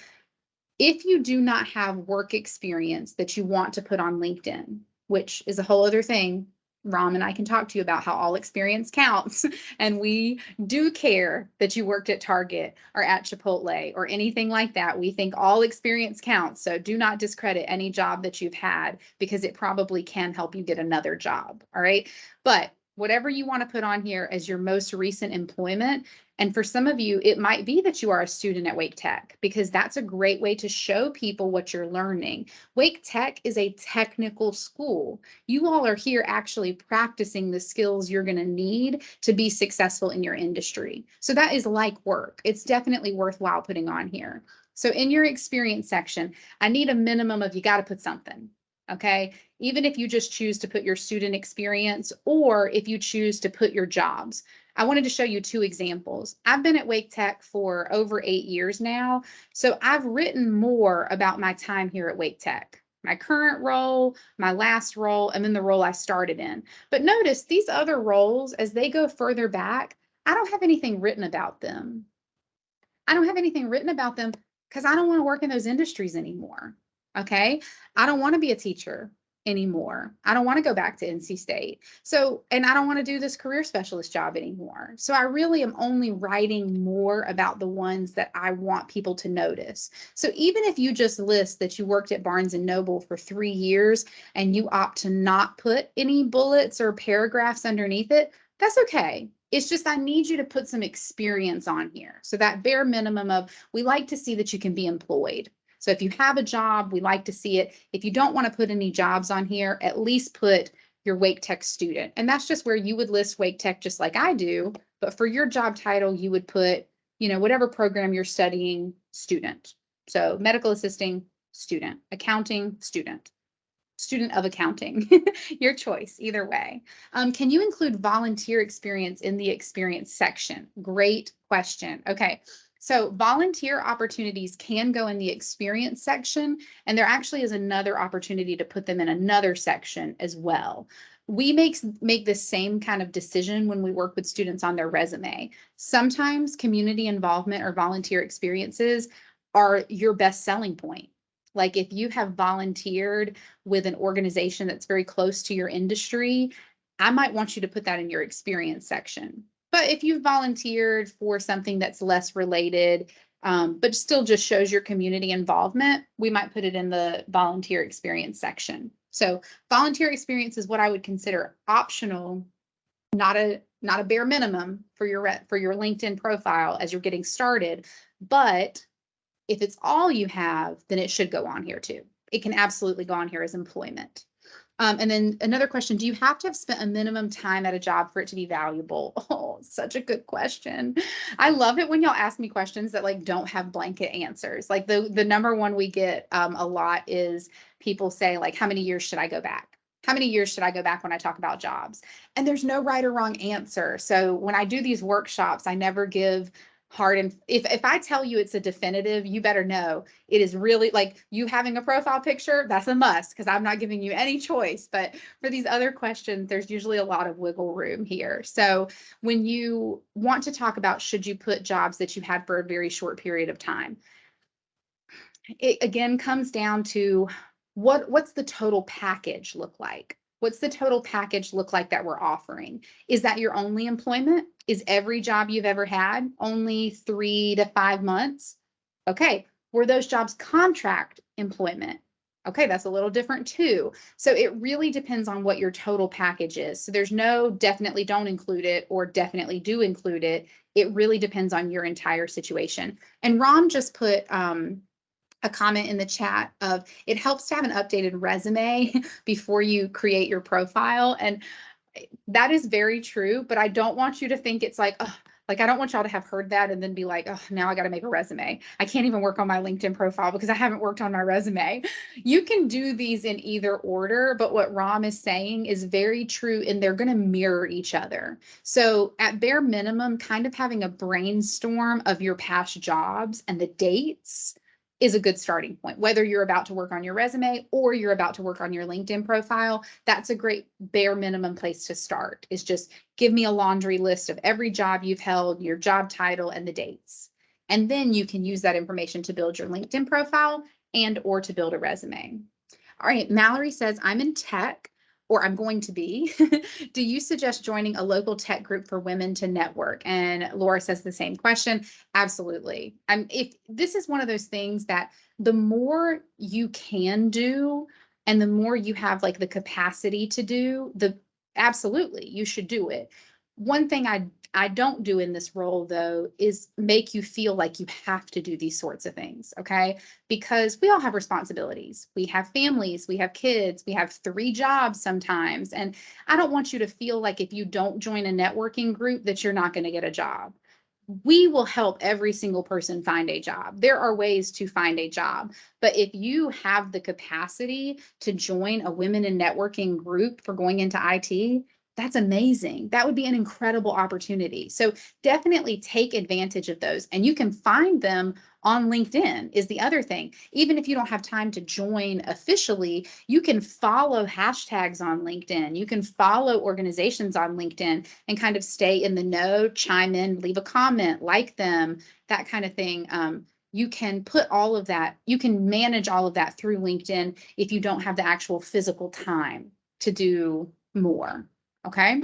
If you do not have work experience that you want to put on LinkedIn, which is a whole other thing, Ram and I can talk to you about how all experience counts. And we do care that you worked at Target or at Chipotle or anything like that. We think all experience counts. So do not discredit any job that you've had because it probably can help you get another job. All right. But whatever you want to put on here as your most recent employment. And for some of you, it might be that you are a student at Wake Tech because that's a great way to show people what you're learning. Wake Tech is a technical school. You all are here actually practicing the skills you're going to need to be successful in your industry. So that is like work. It's definitely worthwhile putting on here. So in your experience section, I need a minimum of you got to put something. Okay. Even if you just choose to put your student experience or if you choose to put your jobs. I wanted to show you 2 examples. I've been at Wake Tech for over 8 years now. So I've written more about my time here at Wake Tech, my current role, my last role, and then the role I started in. But notice these other roles, as they go further back, I don't have anything written about them. I don't have anything written about them because I don't want to work in those industries anymore. Okay. I don't want to be a teacher anymore. I don't want to go back to NC State. So, and I don't want to do this career specialist job anymore. So I really am only writing more about the ones that I want people to notice. So even if you just list that you worked at Barnes and Noble for 3 years and you opt to not put any bullets or paragraphs underneath it, that's okay. It's just, I need you to put some experience on here. So that bare minimum of, we like to see that you can be employed. So if you have a job, we like to see it. If you don't want to put any jobs on here, at least put your Wake Tech student. And that's just where you would list Wake Tech just like I do. But for your job title, you would put, whatever program you're studying, student. So medical assisting, student, accounting, student of accounting, your choice, either way. Can you include volunteer experience in the experience section? Great question. Okay. So volunteer opportunities can go in the experience section, and there actually is another opportunity to put them in another section as well. We make the same kind of decision when we work with students on their resume. Sometimes community involvement or volunteer experiences are your best selling point. Like if you have volunteered with an organization that's very close to your industry, I might want you to put that in your experience section. But if you've volunteered for something that's less related, but still just shows your community involvement, we might put it in the volunteer experience section. So volunteer experience is what I would consider optional, not a bare minimum for your LinkedIn profile as you're getting started. But if it's all you have, then it should go on here too. It can absolutely go on here as employment. And then another question, do you have to have spent a minimum time at a job for it to be valuable? Oh, such a good question. I love it when y'all ask me questions that like don't have blanket answers. Like the number one we get a lot is people say like, how many years should I go back? How many years should I go back when I talk about jobs? And there's no right or wrong answer. So when I do these workshops, I never give hard. And if I tell you it's a definitive, you better know it is really like you having a profile picture. That's a must because I'm not giving you any choice. But for these other questions, there's usually a lot of wiggle room here. So when you want to talk about should you put jobs that you had for a very short period of time, it again comes down to what's the total package look like? What's the total package look like that we're offering? Is that your only employment? Is every job you've ever had only 3 to 5 months? Okay, Were those jobs contract employment? Okay, that's a little different too. So it really depends on what your total package is. So there's no definitely don't include it or definitely do include it. It really depends on your entire situation. And Ron just put a comment in the chat of it helps to have an updated resume before you create your profile. And that is very true, but I don't want you to think it's like I don't want y'all to have heard that and then be like, oh, now I got to make a resume. I can't even work on my LinkedIn profile because I haven't worked on my resume. You can do these in either order, but what Ram is saying is very true, and they're going to mirror each other. So at bare minimum, kind of having a brainstorm of your past jobs and the dates is a good starting point. Whether you're about to work on your resume or you're about to work on your LinkedIn profile, that's a great bare minimum place to start, is just give me a laundry list of every job you've held, your job title, and the dates. And then you can use that information to build your LinkedIn profile and or to build a resume. All right, Mallory says, I'm in tech, or I'm going to be. Do you suggest joining a local tech group for women to network? And Laura says the same question. Absolutely. If this is one of those things that the more you can do and the more you have like the capacity to do, the absolutely you should do it. One thing I don't do in this role though is make you feel like you have to do these sorts of things, okay? Because we all have responsibilities. We have families, we have kids, we have 3 jobs sometimes. And I don't want you to feel like if you don't join a networking group that you're not going to get a job. We will help every single person find a job. There are ways to find a job. But if you have the capacity to join a women in networking group for going into IT, that's amazing. That would be an incredible opportunity. So definitely take advantage of those. And you can find them on LinkedIn is the other thing. Even if you don't have time to join officially, you can follow hashtags on LinkedIn. You can follow organizations on LinkedIn and kind of stay in the know, chime in, leave a comment, like them, that kind of thing. You can put all of that, you can manage all of that through LinkedIn if you don't have the actual physical time to do more. Okay.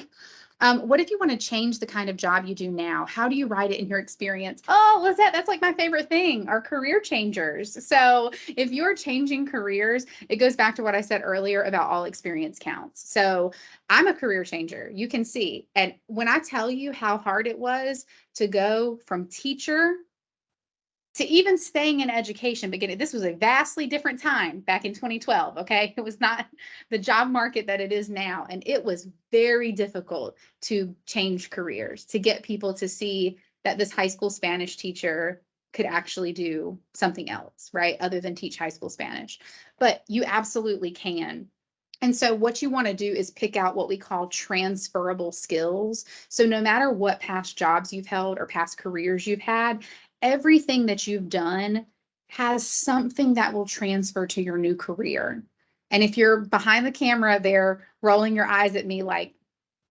What if you want to change the kind of job you do now? How do you write it in your experience? Oh, Lizette, that's like my favorite thing, are career changers. So if you're changing careers, it goes back to what I said earlier about all experience counts. So I'm a career changer, you can see. And when I tell you how hard it was to go from teacher to even staying in education, beginning, this was a vastly different time back in 2012. Okay. It was not the job market that it is now. And it was very difficult to change careers, to get people to see that this high school Spanish teacher could actually do something else, right? Other than teach high school Spanish. But you absolutely can. And so what you want to do is pick out what we call transferable skills. So no matter what past jobs you've held or past careers you've had, everything that you've done has something that will transfer to your new career. And if you're behind the camera there rolling your eyes at me like,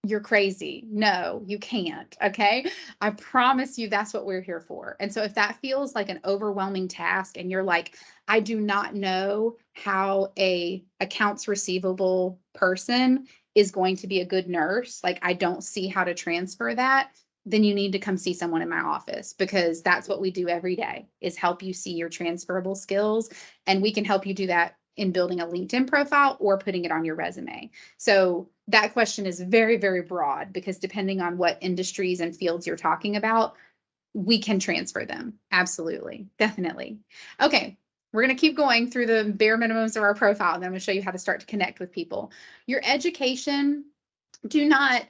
you're crazy. No, you can't. Okay. I promise you that's what we're here for. And so if that feels like an overwhelming task and you're like, I do not know how a accounts receivable person is going to be a good nurse, like I don't see how to transfer that, then you need to come see someone in my office, because that's what we do every day, is help you see your transferable skills. And we can help you do that in building a LinkedIn profile or putting it on your resume. So that question is very, very broad, because depending on what industries and fields you're talking about, we can transfer them. Absolutely. Definitely. Okay. We're going to keep going through the bare minimums of our profile, and then I'm going to show you how to start to connect with people. Your education, do not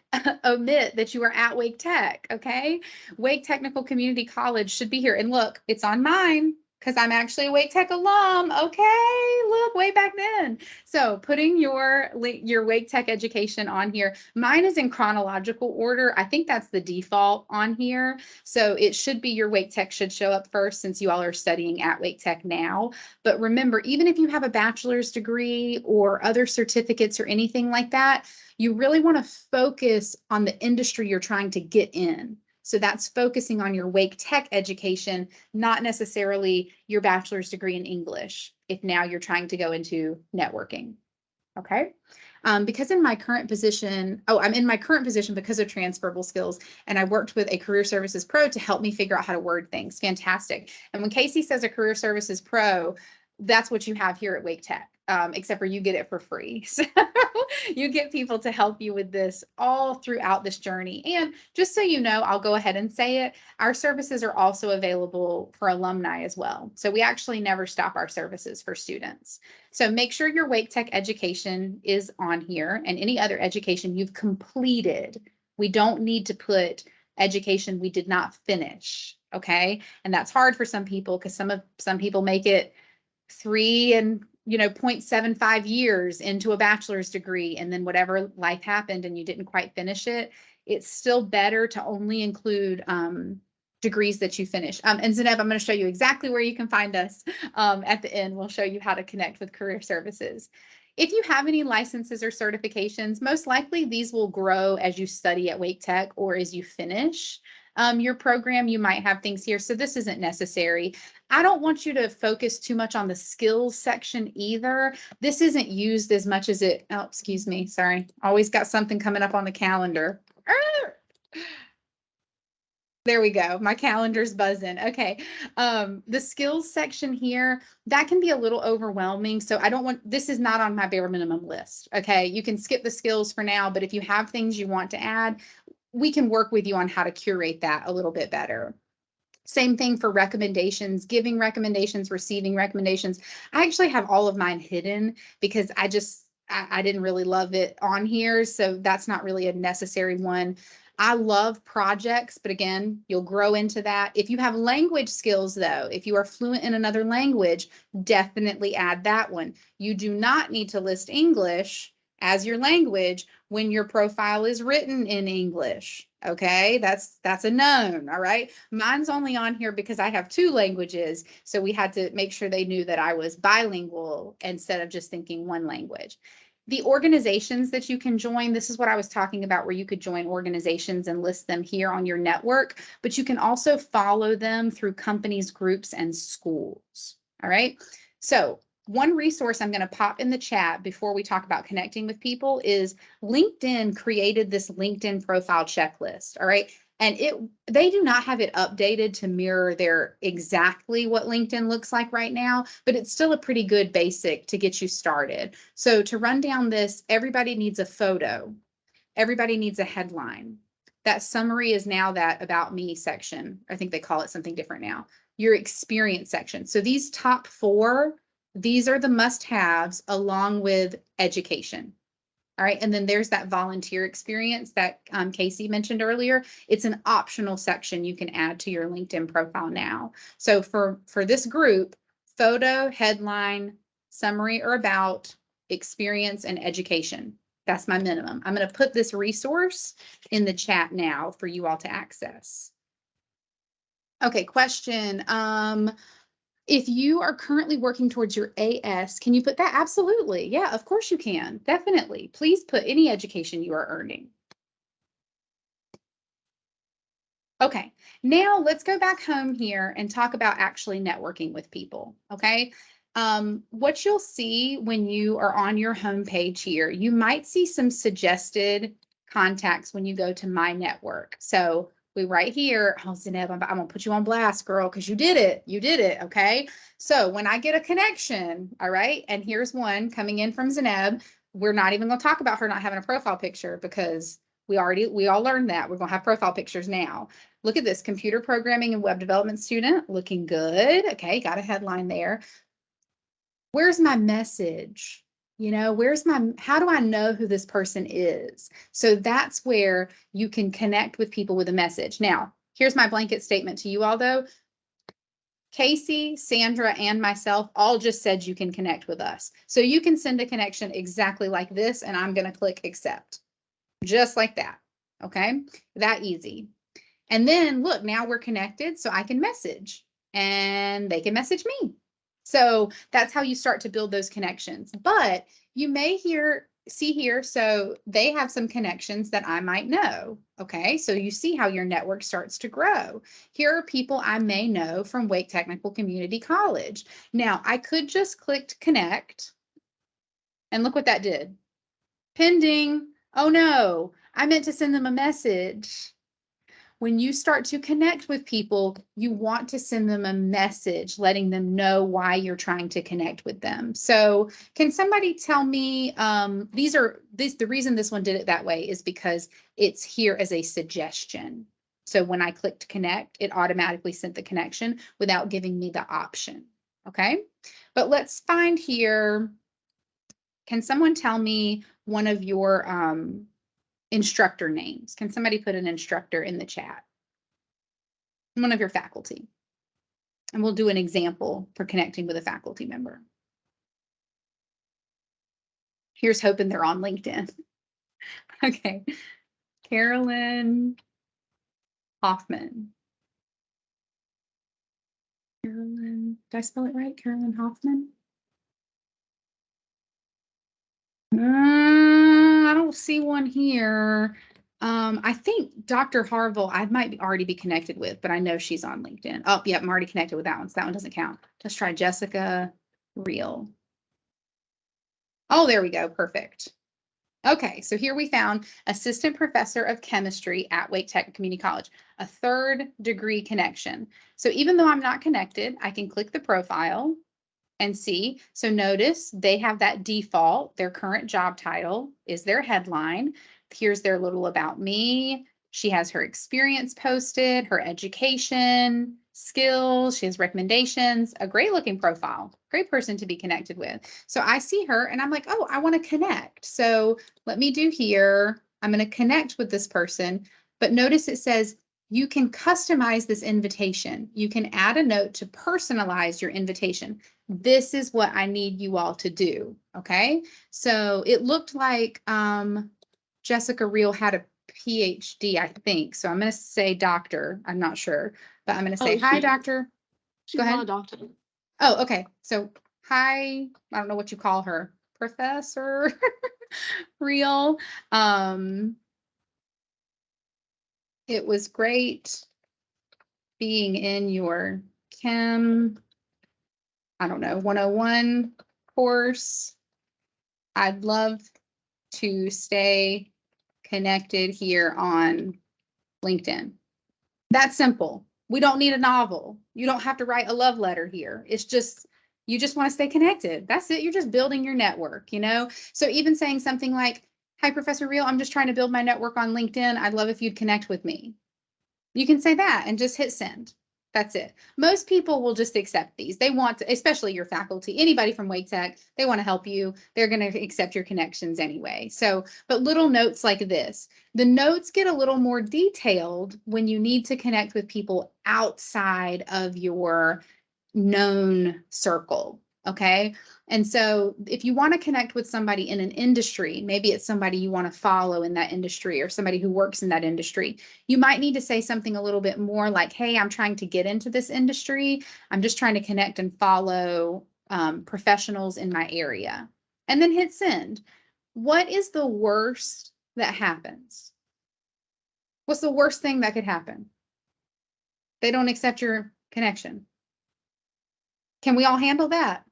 omit that you are at Wake Tech, okay? Wake Technical Community College should be here. And look, it's on mine because I'm actually a Wake Tech alum. Okay, look, way back then. So putting your Wake Tech education on here. Mine is in chronological order. I think that's the default on here. So it should be your Wake Tech should show up first, since you all are studying at Wake Tech now. But remember, even if you have a bachelor's degree or other certificates or anything like that, you really want to focus on the industry you're trying to get in. So that's focusing on your Wake Tech education, not necessarily your bachelor's degree in English, if now you're trying to go into networking. Okay. Because in my current position, I'm in my current position because of transferable skills, and I worked with a career services pro to help me figure out how to word things. Fantastic. And when Casey says a career services pro, that's what you have here at Wake Tech, except for you get it for free. So you get people to help you with this all throughout this journey. And just so you know, I'll go ahead and say it, our services are also available for alumni as well. So we actually never stop our services for students. So make sure your Wake Tech education is on here and any other education you've completed. We don't need to put education we did not finish, okay? And that's hard for some people because some people make it 0.75 years into a bachelor's degree, and then whatever life happened and you didn't quite finish it. It's still better to only include degrees that you finish. And Zeneb, I'm going to show you exactly where you can find us at the end. We'll show you how to connect with career services. If you have any licenses or certifications, most likely these will grow as you study at Wake Tech or as you finish your program. You might have things here. So this isn't necessary. I don't want you to focus too much on the skills section either. This isn't used as much as it, oh, excuse me, sorry. Always got something coming up on the calendar. There we go. My calendar's buzzing. Okay. The skills section here, that can be a little overwhelming. So this is not on my bare minimum list. Okay. You can skip the skills for now, but if you have things you want to add, we can work with you on how to curate that a little bit better. Same thing for recommendations, giving recommendations, receiving recommendations. I actually have all of mine hidden because I didn't really love it on here. So that's not really a necessary one. I love projects, but again, you'll grow into that. If you have language skills though, if you are fluent in another language, definitely add that one. You do not need to list English as your language when your profile is written in English. Okay, that's a known. All right. Mine's only on here because I have 2 languages. So we had to make sure they knew that I was bilingual instead of just thinking one language. The organizations that you can join, this is what I was talking about, where you could join organizations and list them here on your network, but you can also follow them through companies, groups, and schools. All right. So one resource I'm going to pop in the chat before we talk about connecting with people is LinkedIn created this LinkedIn profile checklist. All right. And they do not have it updated to mirror their exactly what LinkedIn looks like right now, but it's still a pretty good basic to get you started. So to run down this, everybody needs a photo. Everybody needs a headline. That summary is now that about me section. I think they call it something different now. Your experience section. So these top 4, these are the must-haves along with education. All right. And then there's that volunteer experience that Casey mentioned earlier. It's an optional section you can add to your LinkedIn profile now. So for this group, photo, headline, summary or about, experience, and education. That's my minimum. I'm going to put this resource in the chat now for you all to access. Okay, question. If you are currently working towards your AS, can you put that? Absolutely. Yeah, of course you can. Definitely. Please put any education you are earning. Okay, now let's go back home here and talk about actually networking with people. Okay. What you'll see when you are on your home page here, you might see some suggested contacts when you go to My Network. So we right here, oh, Zeneb, I'm gonna put you on blast, girl, because you did it. You did it. Okay. So when I get a connection, all right, and here's one coming in from Zeneb, we're not even gonna talk about her not having a profile picture because we all learned that. We're gonna have profile pictures now. Look at this, computer programming and web development student, looking good. Okay, got a headline there. Where's my message? How do I know who this person is? So that's where you can connect with people with a message. Now, here's my blanket statement to you all though. Casey, Sandra, and myself all just said you can connect with us. So you can send a connection exactly like this, and I'm going to click accept. Just like that. Okay, that easy. And then look, now we're connected, so I can message and they can message me. So that's how you start to build those connections. But you may see here, so they have some connections that I might know. Okay, so you see how your network starts to grow. Here are people I may know from Wake Technical Community College. Now, I could just click connect, and look what that did. Pending. Oh no, I meant to send them a message. When you start to connect with people, you want to send them a message letting them know why you're trying to connect with them. So can somebody tell me, the reason this one did it that way is because it's here as a suggestion. So when I clicked connect, it automatically sent the connection without giving me the option. Okay, but let's find here. Can someone tell me one of your instructor names? Can somebody put an instructor in the chat? One of your faculty. And we'll do an example for connecting with a faculty member. Here's hoping they're on LinkedIn. Okay. Carolyn Hoffman. Carolyn, did I spell it right? Carolyn Hoffman? I don't see one here. I think Dr. Harville, I might already be connected with, but I know she's on LinkedIn. Oh, yeah, I'm already connected with that one, so that one doesn't count. Let's try Jessica Real. Oh, there we go. Perfect. Okay, so here we found assistant professor of chemistry at Wake Tech Community College, a third degree connection. So even though I'm not connected, I can click the profile and see. So notice they have that default. Their current job title is their headline. Here's their little about me. She has her experience posted, her education, skills, she has recommendations, a great looking profile, great person to be connected with. So I see her and I'm like, oh, I want to connect. So let me do here. I'm going to connect with this person, but notice it says you can customize this invitation. You can add a note to personalize your invitation. This is what I need you all to do. Okay. So it looked like Jessica Real had a PhD, I think. So I'm going to say doctor. I'm not sure, but I'm going to say, hi, doctor. Go ahead. Not a doctor. Oh, okay. So hi, I don't know what you call her, Professor Real. It was great being in your chem, I don't know, 101 course. I'd love to stay connected here on LinkedIn. That's simple. We don't need a novel. You don't have to write a love letter here. It's just, you just want to stay connected. That's it. You're just building your network, you know? So even saying something like, hi, Professor Real, I'm just trying to build my network on LinkedIn. I'd love if you'd connect with me. You can say that and just hit send. That's it. Most people will just accept these. They want to, especially your faculty, anybody from Wake Tech, they want to help you. They're going to accept your connections anyway. So, but little notes like this, the notes get a little more detailed when you need to connect with people outside of your known circle. Okay. And so if you want to connect with somebody in an industry, maybe it's somebody you want to follow in that industry or somebody who works in that industry, you might need to say something a little bit more like, hey, I'm trying to get into this industry. I'm just trying to connect and follow professionals in my area. And then hit send. What is the worst that happens? What's the worst thing that could happen? They don't accept your connection. Can we all handle that?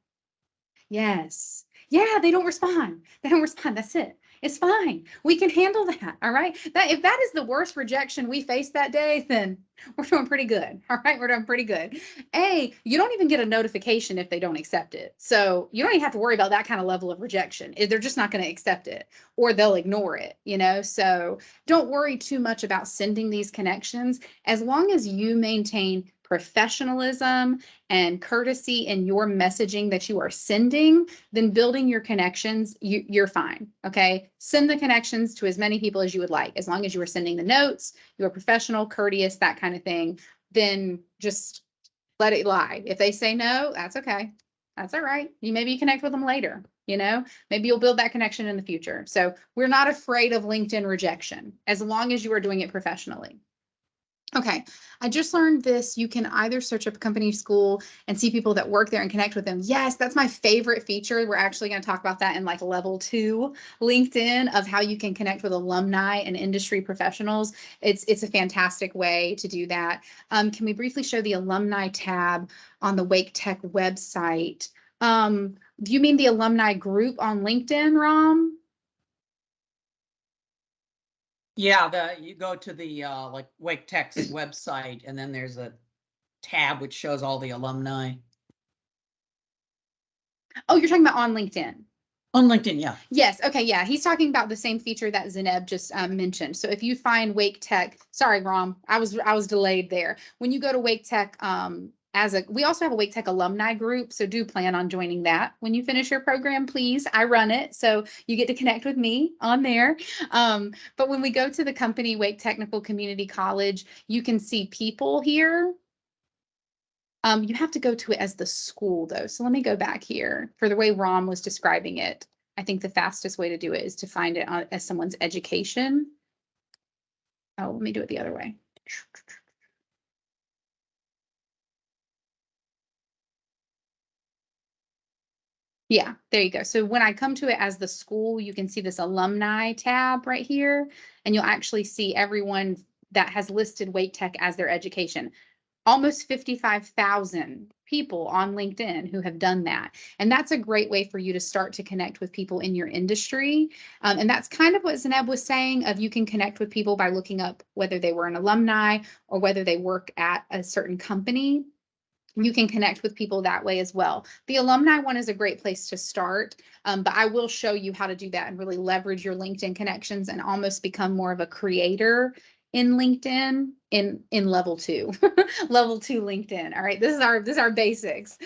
Yes. Yeah, they don't respond. They don't respond. That's it. It's fine. We can handle that. All right. That if that is the worst rejection we face that day, then we're doing pretty good. All right. We're doing pretty good. You don't even get a notification if they don't accept it. So you don't even have to worry about that kind of level of rejection. They're just not going to accept it or they'll ignore it, you know? So don't worry too much about sending these connections as long as you maintain professionalism and courtesy in your messaging that you are sending, then building your connections, you're fine. Okay. Send the connections to as many people as you would like. As long as you are sending the notes, you are professional, courteous, that kind of thing, then just let it lie. If they say no, that's okay. That's all right. You maybe connect with them later, you know, maybe you'll build that connection in the future. So we're not afraid of LinkedIn rejection as long as you are doing it professionally. Okay, I just learned this. You can either search up a company school and see people that work there and connect with them. Yes, that's my favorite feature. We're actually going to talk about that in like level 2 LinkedIn of how you can connect with alumni and industry professionals. It's a fantastic way to do that. Can we briefly show the alumni tab on the Wake Tech website? Do you mean the alumni group on LinkedIn, Ram? Yeah, you go to the like Wake Tech's website, and then there's a tab which shows all the alumni Oh, you're talking about on LinkedIn. on LinkedIn. Yeah. Yes. Okay. Yeah. He's talking about the same feature that Zeneb just mentioned. So if you find Wake Tech, sorry, Rom, I was delayed there. When you go to Wake Tech, we also have a Wake Tech alumni group. So do plan on joining that when you finish your program, please. I run it. So you get to connect with me on there. But when we go to the company Wake Technical Community College, you can see people here. You have to go to it as the school though. So let me go back here for the way Rom was describing it. I think the fastest way to do it is to find it as someone's education. Oh, let me do it the other way. Yeah, there you go. So when I come to it as the school, you can see this alumni tab right here, and you'll actually see everyone that has listed Wake Tech as their education. Almost 55,000 people on LinkedIn who have done that. And that's a great way for you to start to connect with people in your industry. And that's kind of what Zeneb was saying of you can connect with people by looking up whether they were an alumni or whether they work at a certain company. You can connect with people that way as well. The alumni one is a great place to start, but I will show you how to do that and really leverage your LinkedIn connections and almost become more of a creator in LinkedIn in level 2, level 2 LinkedIn. All right, this is our basics.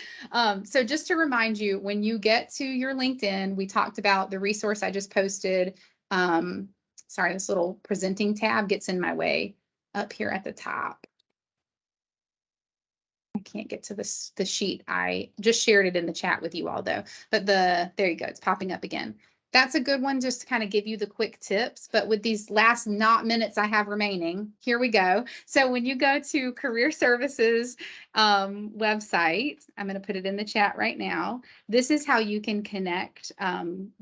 So just to remind you, when you get to your LinkedIn, we talked about the resource I just posted. Sorry, this little presenting tab gets in my way up here at the top. I can't get to the sheet. I just shared it in the chat with you all though, but there you go. It's popping up again. That's a good one just to kind of give you the quick tips. But with these last minutes I have remaining, here we go. So when you go to Career Services website, I'm going to put it in the chat right now. This is how you can connect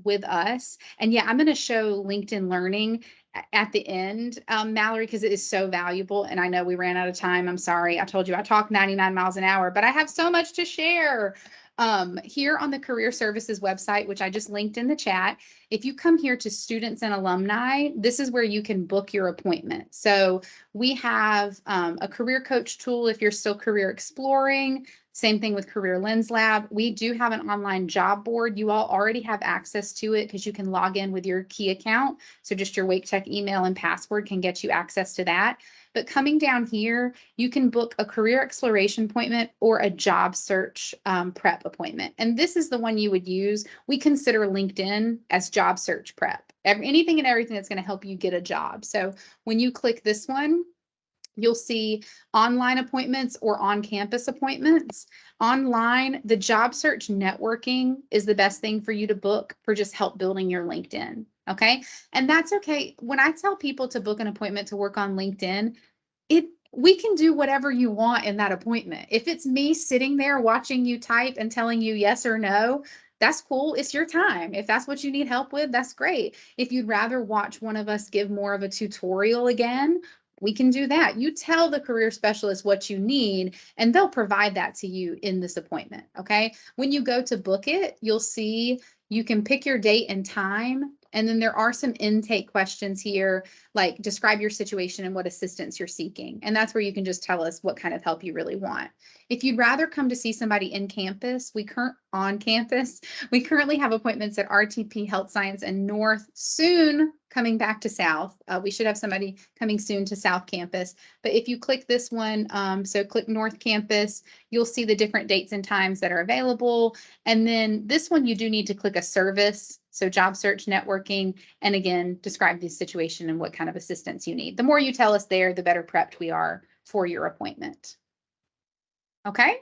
with us. And yeah, I'm going to show LinkedIn Learning at the end, Mallory, because it is so valuable. And I know we ran out of time. I'm sorry. I told you I talk 99 miles an hour, but I have so much to share. Here on the Career Services website, which I just linked in the chat, if you come here to students and alumni, this is where you can book your appointment. So we have a career coach tool if you're still career exploring. Same thing with Career Lens Lab. We do have an online job board. You all already have access to it because you can log in with your key account. So just your Wake Tech email and password can get you access to that. But coming down here, you can book a career exploration appointment or a job search prep appointment. And this is the one you would use. We consider LinkedIn as job search prep. Anything and everything that's going to help you get a job. So when you click this one, you'll see online appointments or on-campus appointments. Online, the job search networking is the best thing for you to book for just help building your LinkedIn. Okay. And that's okay. When I tell people to book an appointment to work on LinkedIn, we can do whatever you want in that appointment. If it's me sitting there watching you type and telling you yes or no, that's cool. It's your time. If that's what you need help with, that's great. If you'd rather watch one of us give more of a tutorial again, we can do that. You tell the career specialist what you need, and they'll provide that to you in this appointment. Okay. When you go to book it, you'll see you can pick your date and time. And then there are some intake questions here, like describe your situation and what assistance you're seeking. And that's where you can just tell us what kind of help you really want. If you'd rather come to see somebody in campus, on campus, we currently have appointments at RTP Health Science and North, soon coming back to South. We should have somebody coming soon to South Campus. But if you click this one, so click North Campus, you'll see the different dates and times that are available. And then this one, you do need to click a service. So job search, networking, and again, describe the situation and what kind of assistance you need. The more you tell us there, the better prepped we are for your appointment. Okay.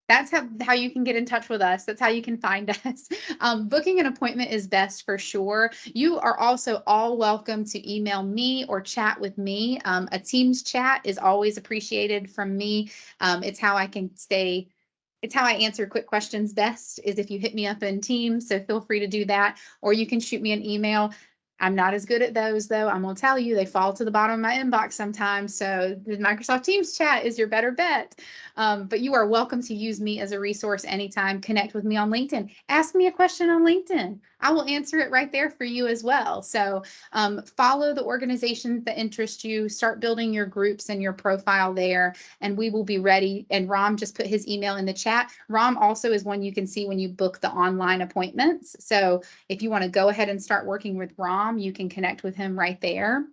That's how you can get in touch with us. That's how you can find us. Booking an appointment is best for sure. You are also all welcome to email me or chat with me. A Teams chat is always appreciated from me. It's how I answer quick questions best is if you hit me up in Teams. So feel free to do that, or you can shoot me an email. I'm not as good at those though. I'm gonna tell you, they fall to the bottom of my inbox sometimes. So the Microsoft Teams chat is your better bet. But you are welcome to use me as a resource anytime. Connect with me on LinkedIn. Ask me a question on LinkedIn. I will answer it right there for you as well. So follow the organizations that interest you. Start building your groups and your profile there, and we will be ready. And Ram just put his email in the chat. Ram also is one you can see when you book the online appointments. So if you want to go ahead and start working with Ram, you can connect with him right there.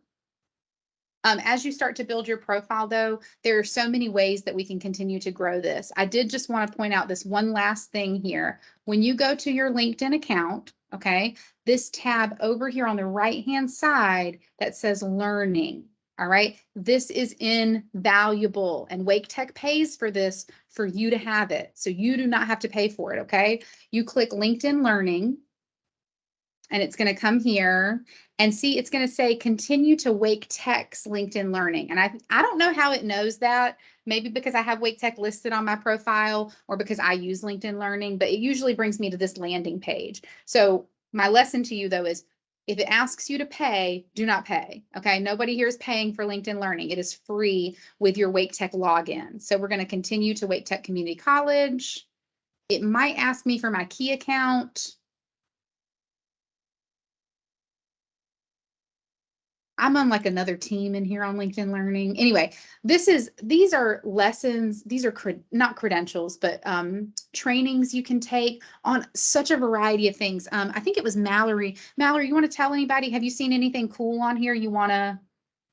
As you start to build your profile, though, there are so many ways that we can continue to grow this. I did just want to point out this one last thing here. When you go to your LinkedIn account, okay, this tab over here on the right-hand side that says learning. All right, this is invaluable, and Wake Tech pays for this for you to have it. So you do not have to pay for it. Okay, you click LinkedIn Learning, and it's going to come here and see, it's going to say continue to Wake Tech's LinkedIn Learning. And I don't know how it knows that, maybe because I have Wake Tech listed on my profile or because I use LinkedIn Learning, but it usually brings me to this landing page. So my lesson to you though is, if it asks you to pay, do not pay. Okay, nobody here is paying for LinkedIn Learning. It is free with your Wake Tech login. So we're going to continue to Wake Tech Community College. It might ask me for my key account. I'm on like another team in here on LinkedIn Learning. Anyway, these are lessons. These are not credentials, but trainings you can take on such a variety of things. I think it was Mallory. Mallory, you want to tell anybody, have you seen anything cool on here you want to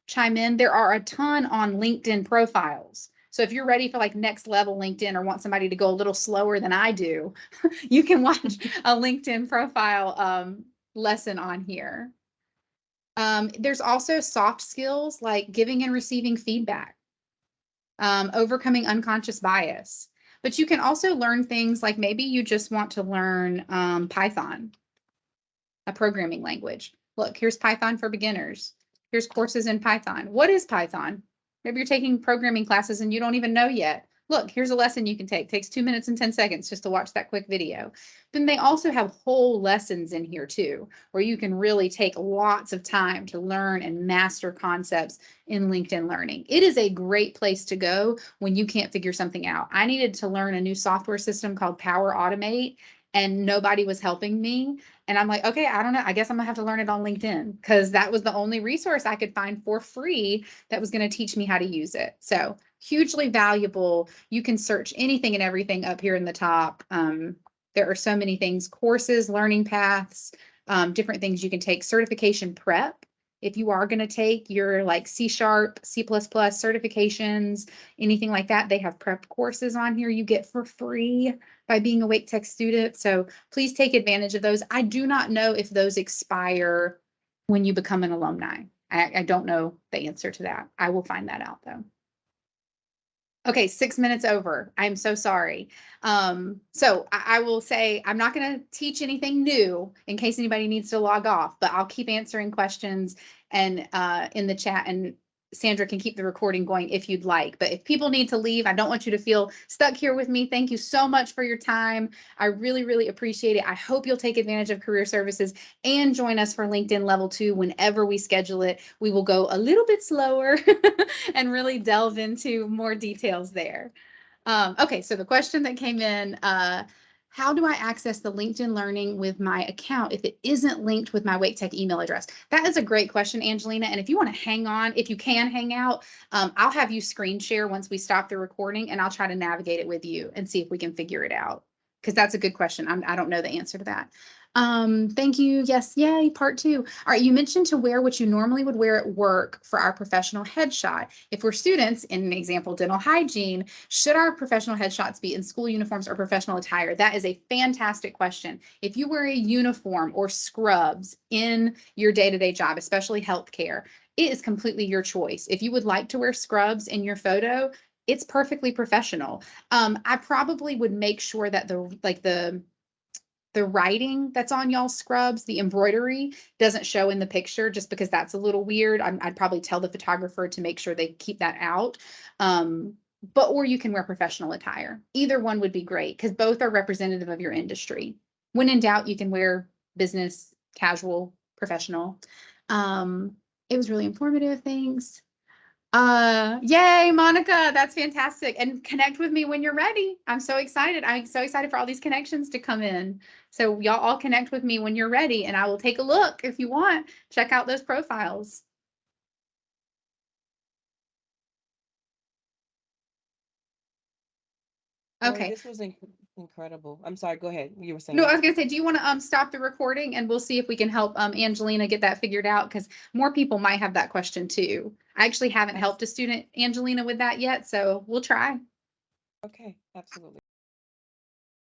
chime in? There are a ton on LinkedIn profiles. So if you're ready for like next level LinkedIn or want somebody to go a little slower than I do, you can watch a LinkedIn profile lesson on here. There's also soft skills like giving and receiving feedback, overcoming unconscious bias. But you can also learn things like maybe you just want to learn Python, a programming language. Look, here's Python for beginners. Here's courses in Python. What is Python? Maybe you're taking programming classes and you don't even know yet. Look, here's a lesson you can take. It takes 2 minutes and 10 seconds just to watch that quick video. Then they also have whole lessons in here too, where you can really take lots of time to learn and master concepts in LinkedIn Learning. It is a great place to go when you can't figure something out. I needed to learn a new software system called Power Automate, and nobody was helping me. And I'm like, okay, I don't know. I guess I'm gonna have to learn it on LinkedIn because that was the only resource I could find for free that was going to teach me how to use it. So hugely valuable. You can search anything and everything up here in the top. There are so many things, courses, learning paths, different things you can take, certification prep. If you are going to take your like C#, C++ certifications, anything like that, they have prep courses on here you get for free by being a Wake Tech student. So please take advantage of those. I do not know if those expire when you become an alumni. I don't know the answer to that. I will find that out though. Okay, 6 minutes over. I'm so sorry. So I will say I'm not going to teach anything new in case anybody needs to log off, but I'll keep answering questions and in the chat, and Sandra can keep the recording going if you'd like. But if people need to leave, I don't want you to feel stuck here with me. Thank you so much for your time. I really, really appreciate it. I hope you'll take advantage of Career Services and join us for LinkedIn Level 2 whenever we schedule it. We will go a little bit slower and really delve into more details there. Okay, so the question that came in, how do I access the LinkedIn Learning with my account if it isn't linked with my Wake Tech email address? That is a great question, Angelina. And if you want to hang on, if you can hang out, I'll have you screen share once we stop the recording, and I'll try to navigate it with you and see if we can figure it out. Because that's a good question. I don't know the answer to that. Thank you. Yes. Yay. Part 2. All right. You mentioned to wear what you normally would wear at work for our professional headshot. If we're students, in an example, dental hygiene, should our professional headshots be in school uniforms or professional attire? That is a fantastic question. If you wear a uniform or scrubs in your day-to-day job, especially healthcare, it is completely your choice. If you would like to wear scrubs in your photo, it's perfectly professional. I probably would make sure that the writing that's on y'all's scrubs, the embroidery, doesn't show in the picture just because that's a little weird. I'd probably tell the photographer to make sure they keep that out. Or you can wear professional attire. Either one would be great because both are representative of your industry. When in doubt, you can wear business, casual, professional. It was really informative. Thanks. Yay, Monica, that's fantastic. And connect with me when you're ready. I'm so excited. I'm so excited for all these connections to come in. So y'all all connect with me when you're ready, and I will take a look if you want. Check out those profiles. Lori, Okay. this was incredible. I'm sorry, go ahead. You were saying. No, I was gonna say, do you want to stop the recording and we'll see if we can help Angelina get that figured out, because more people might have that question too. I actually haven't helped a student, Angelina, with that yet, so we'll try. Okay, absolutely.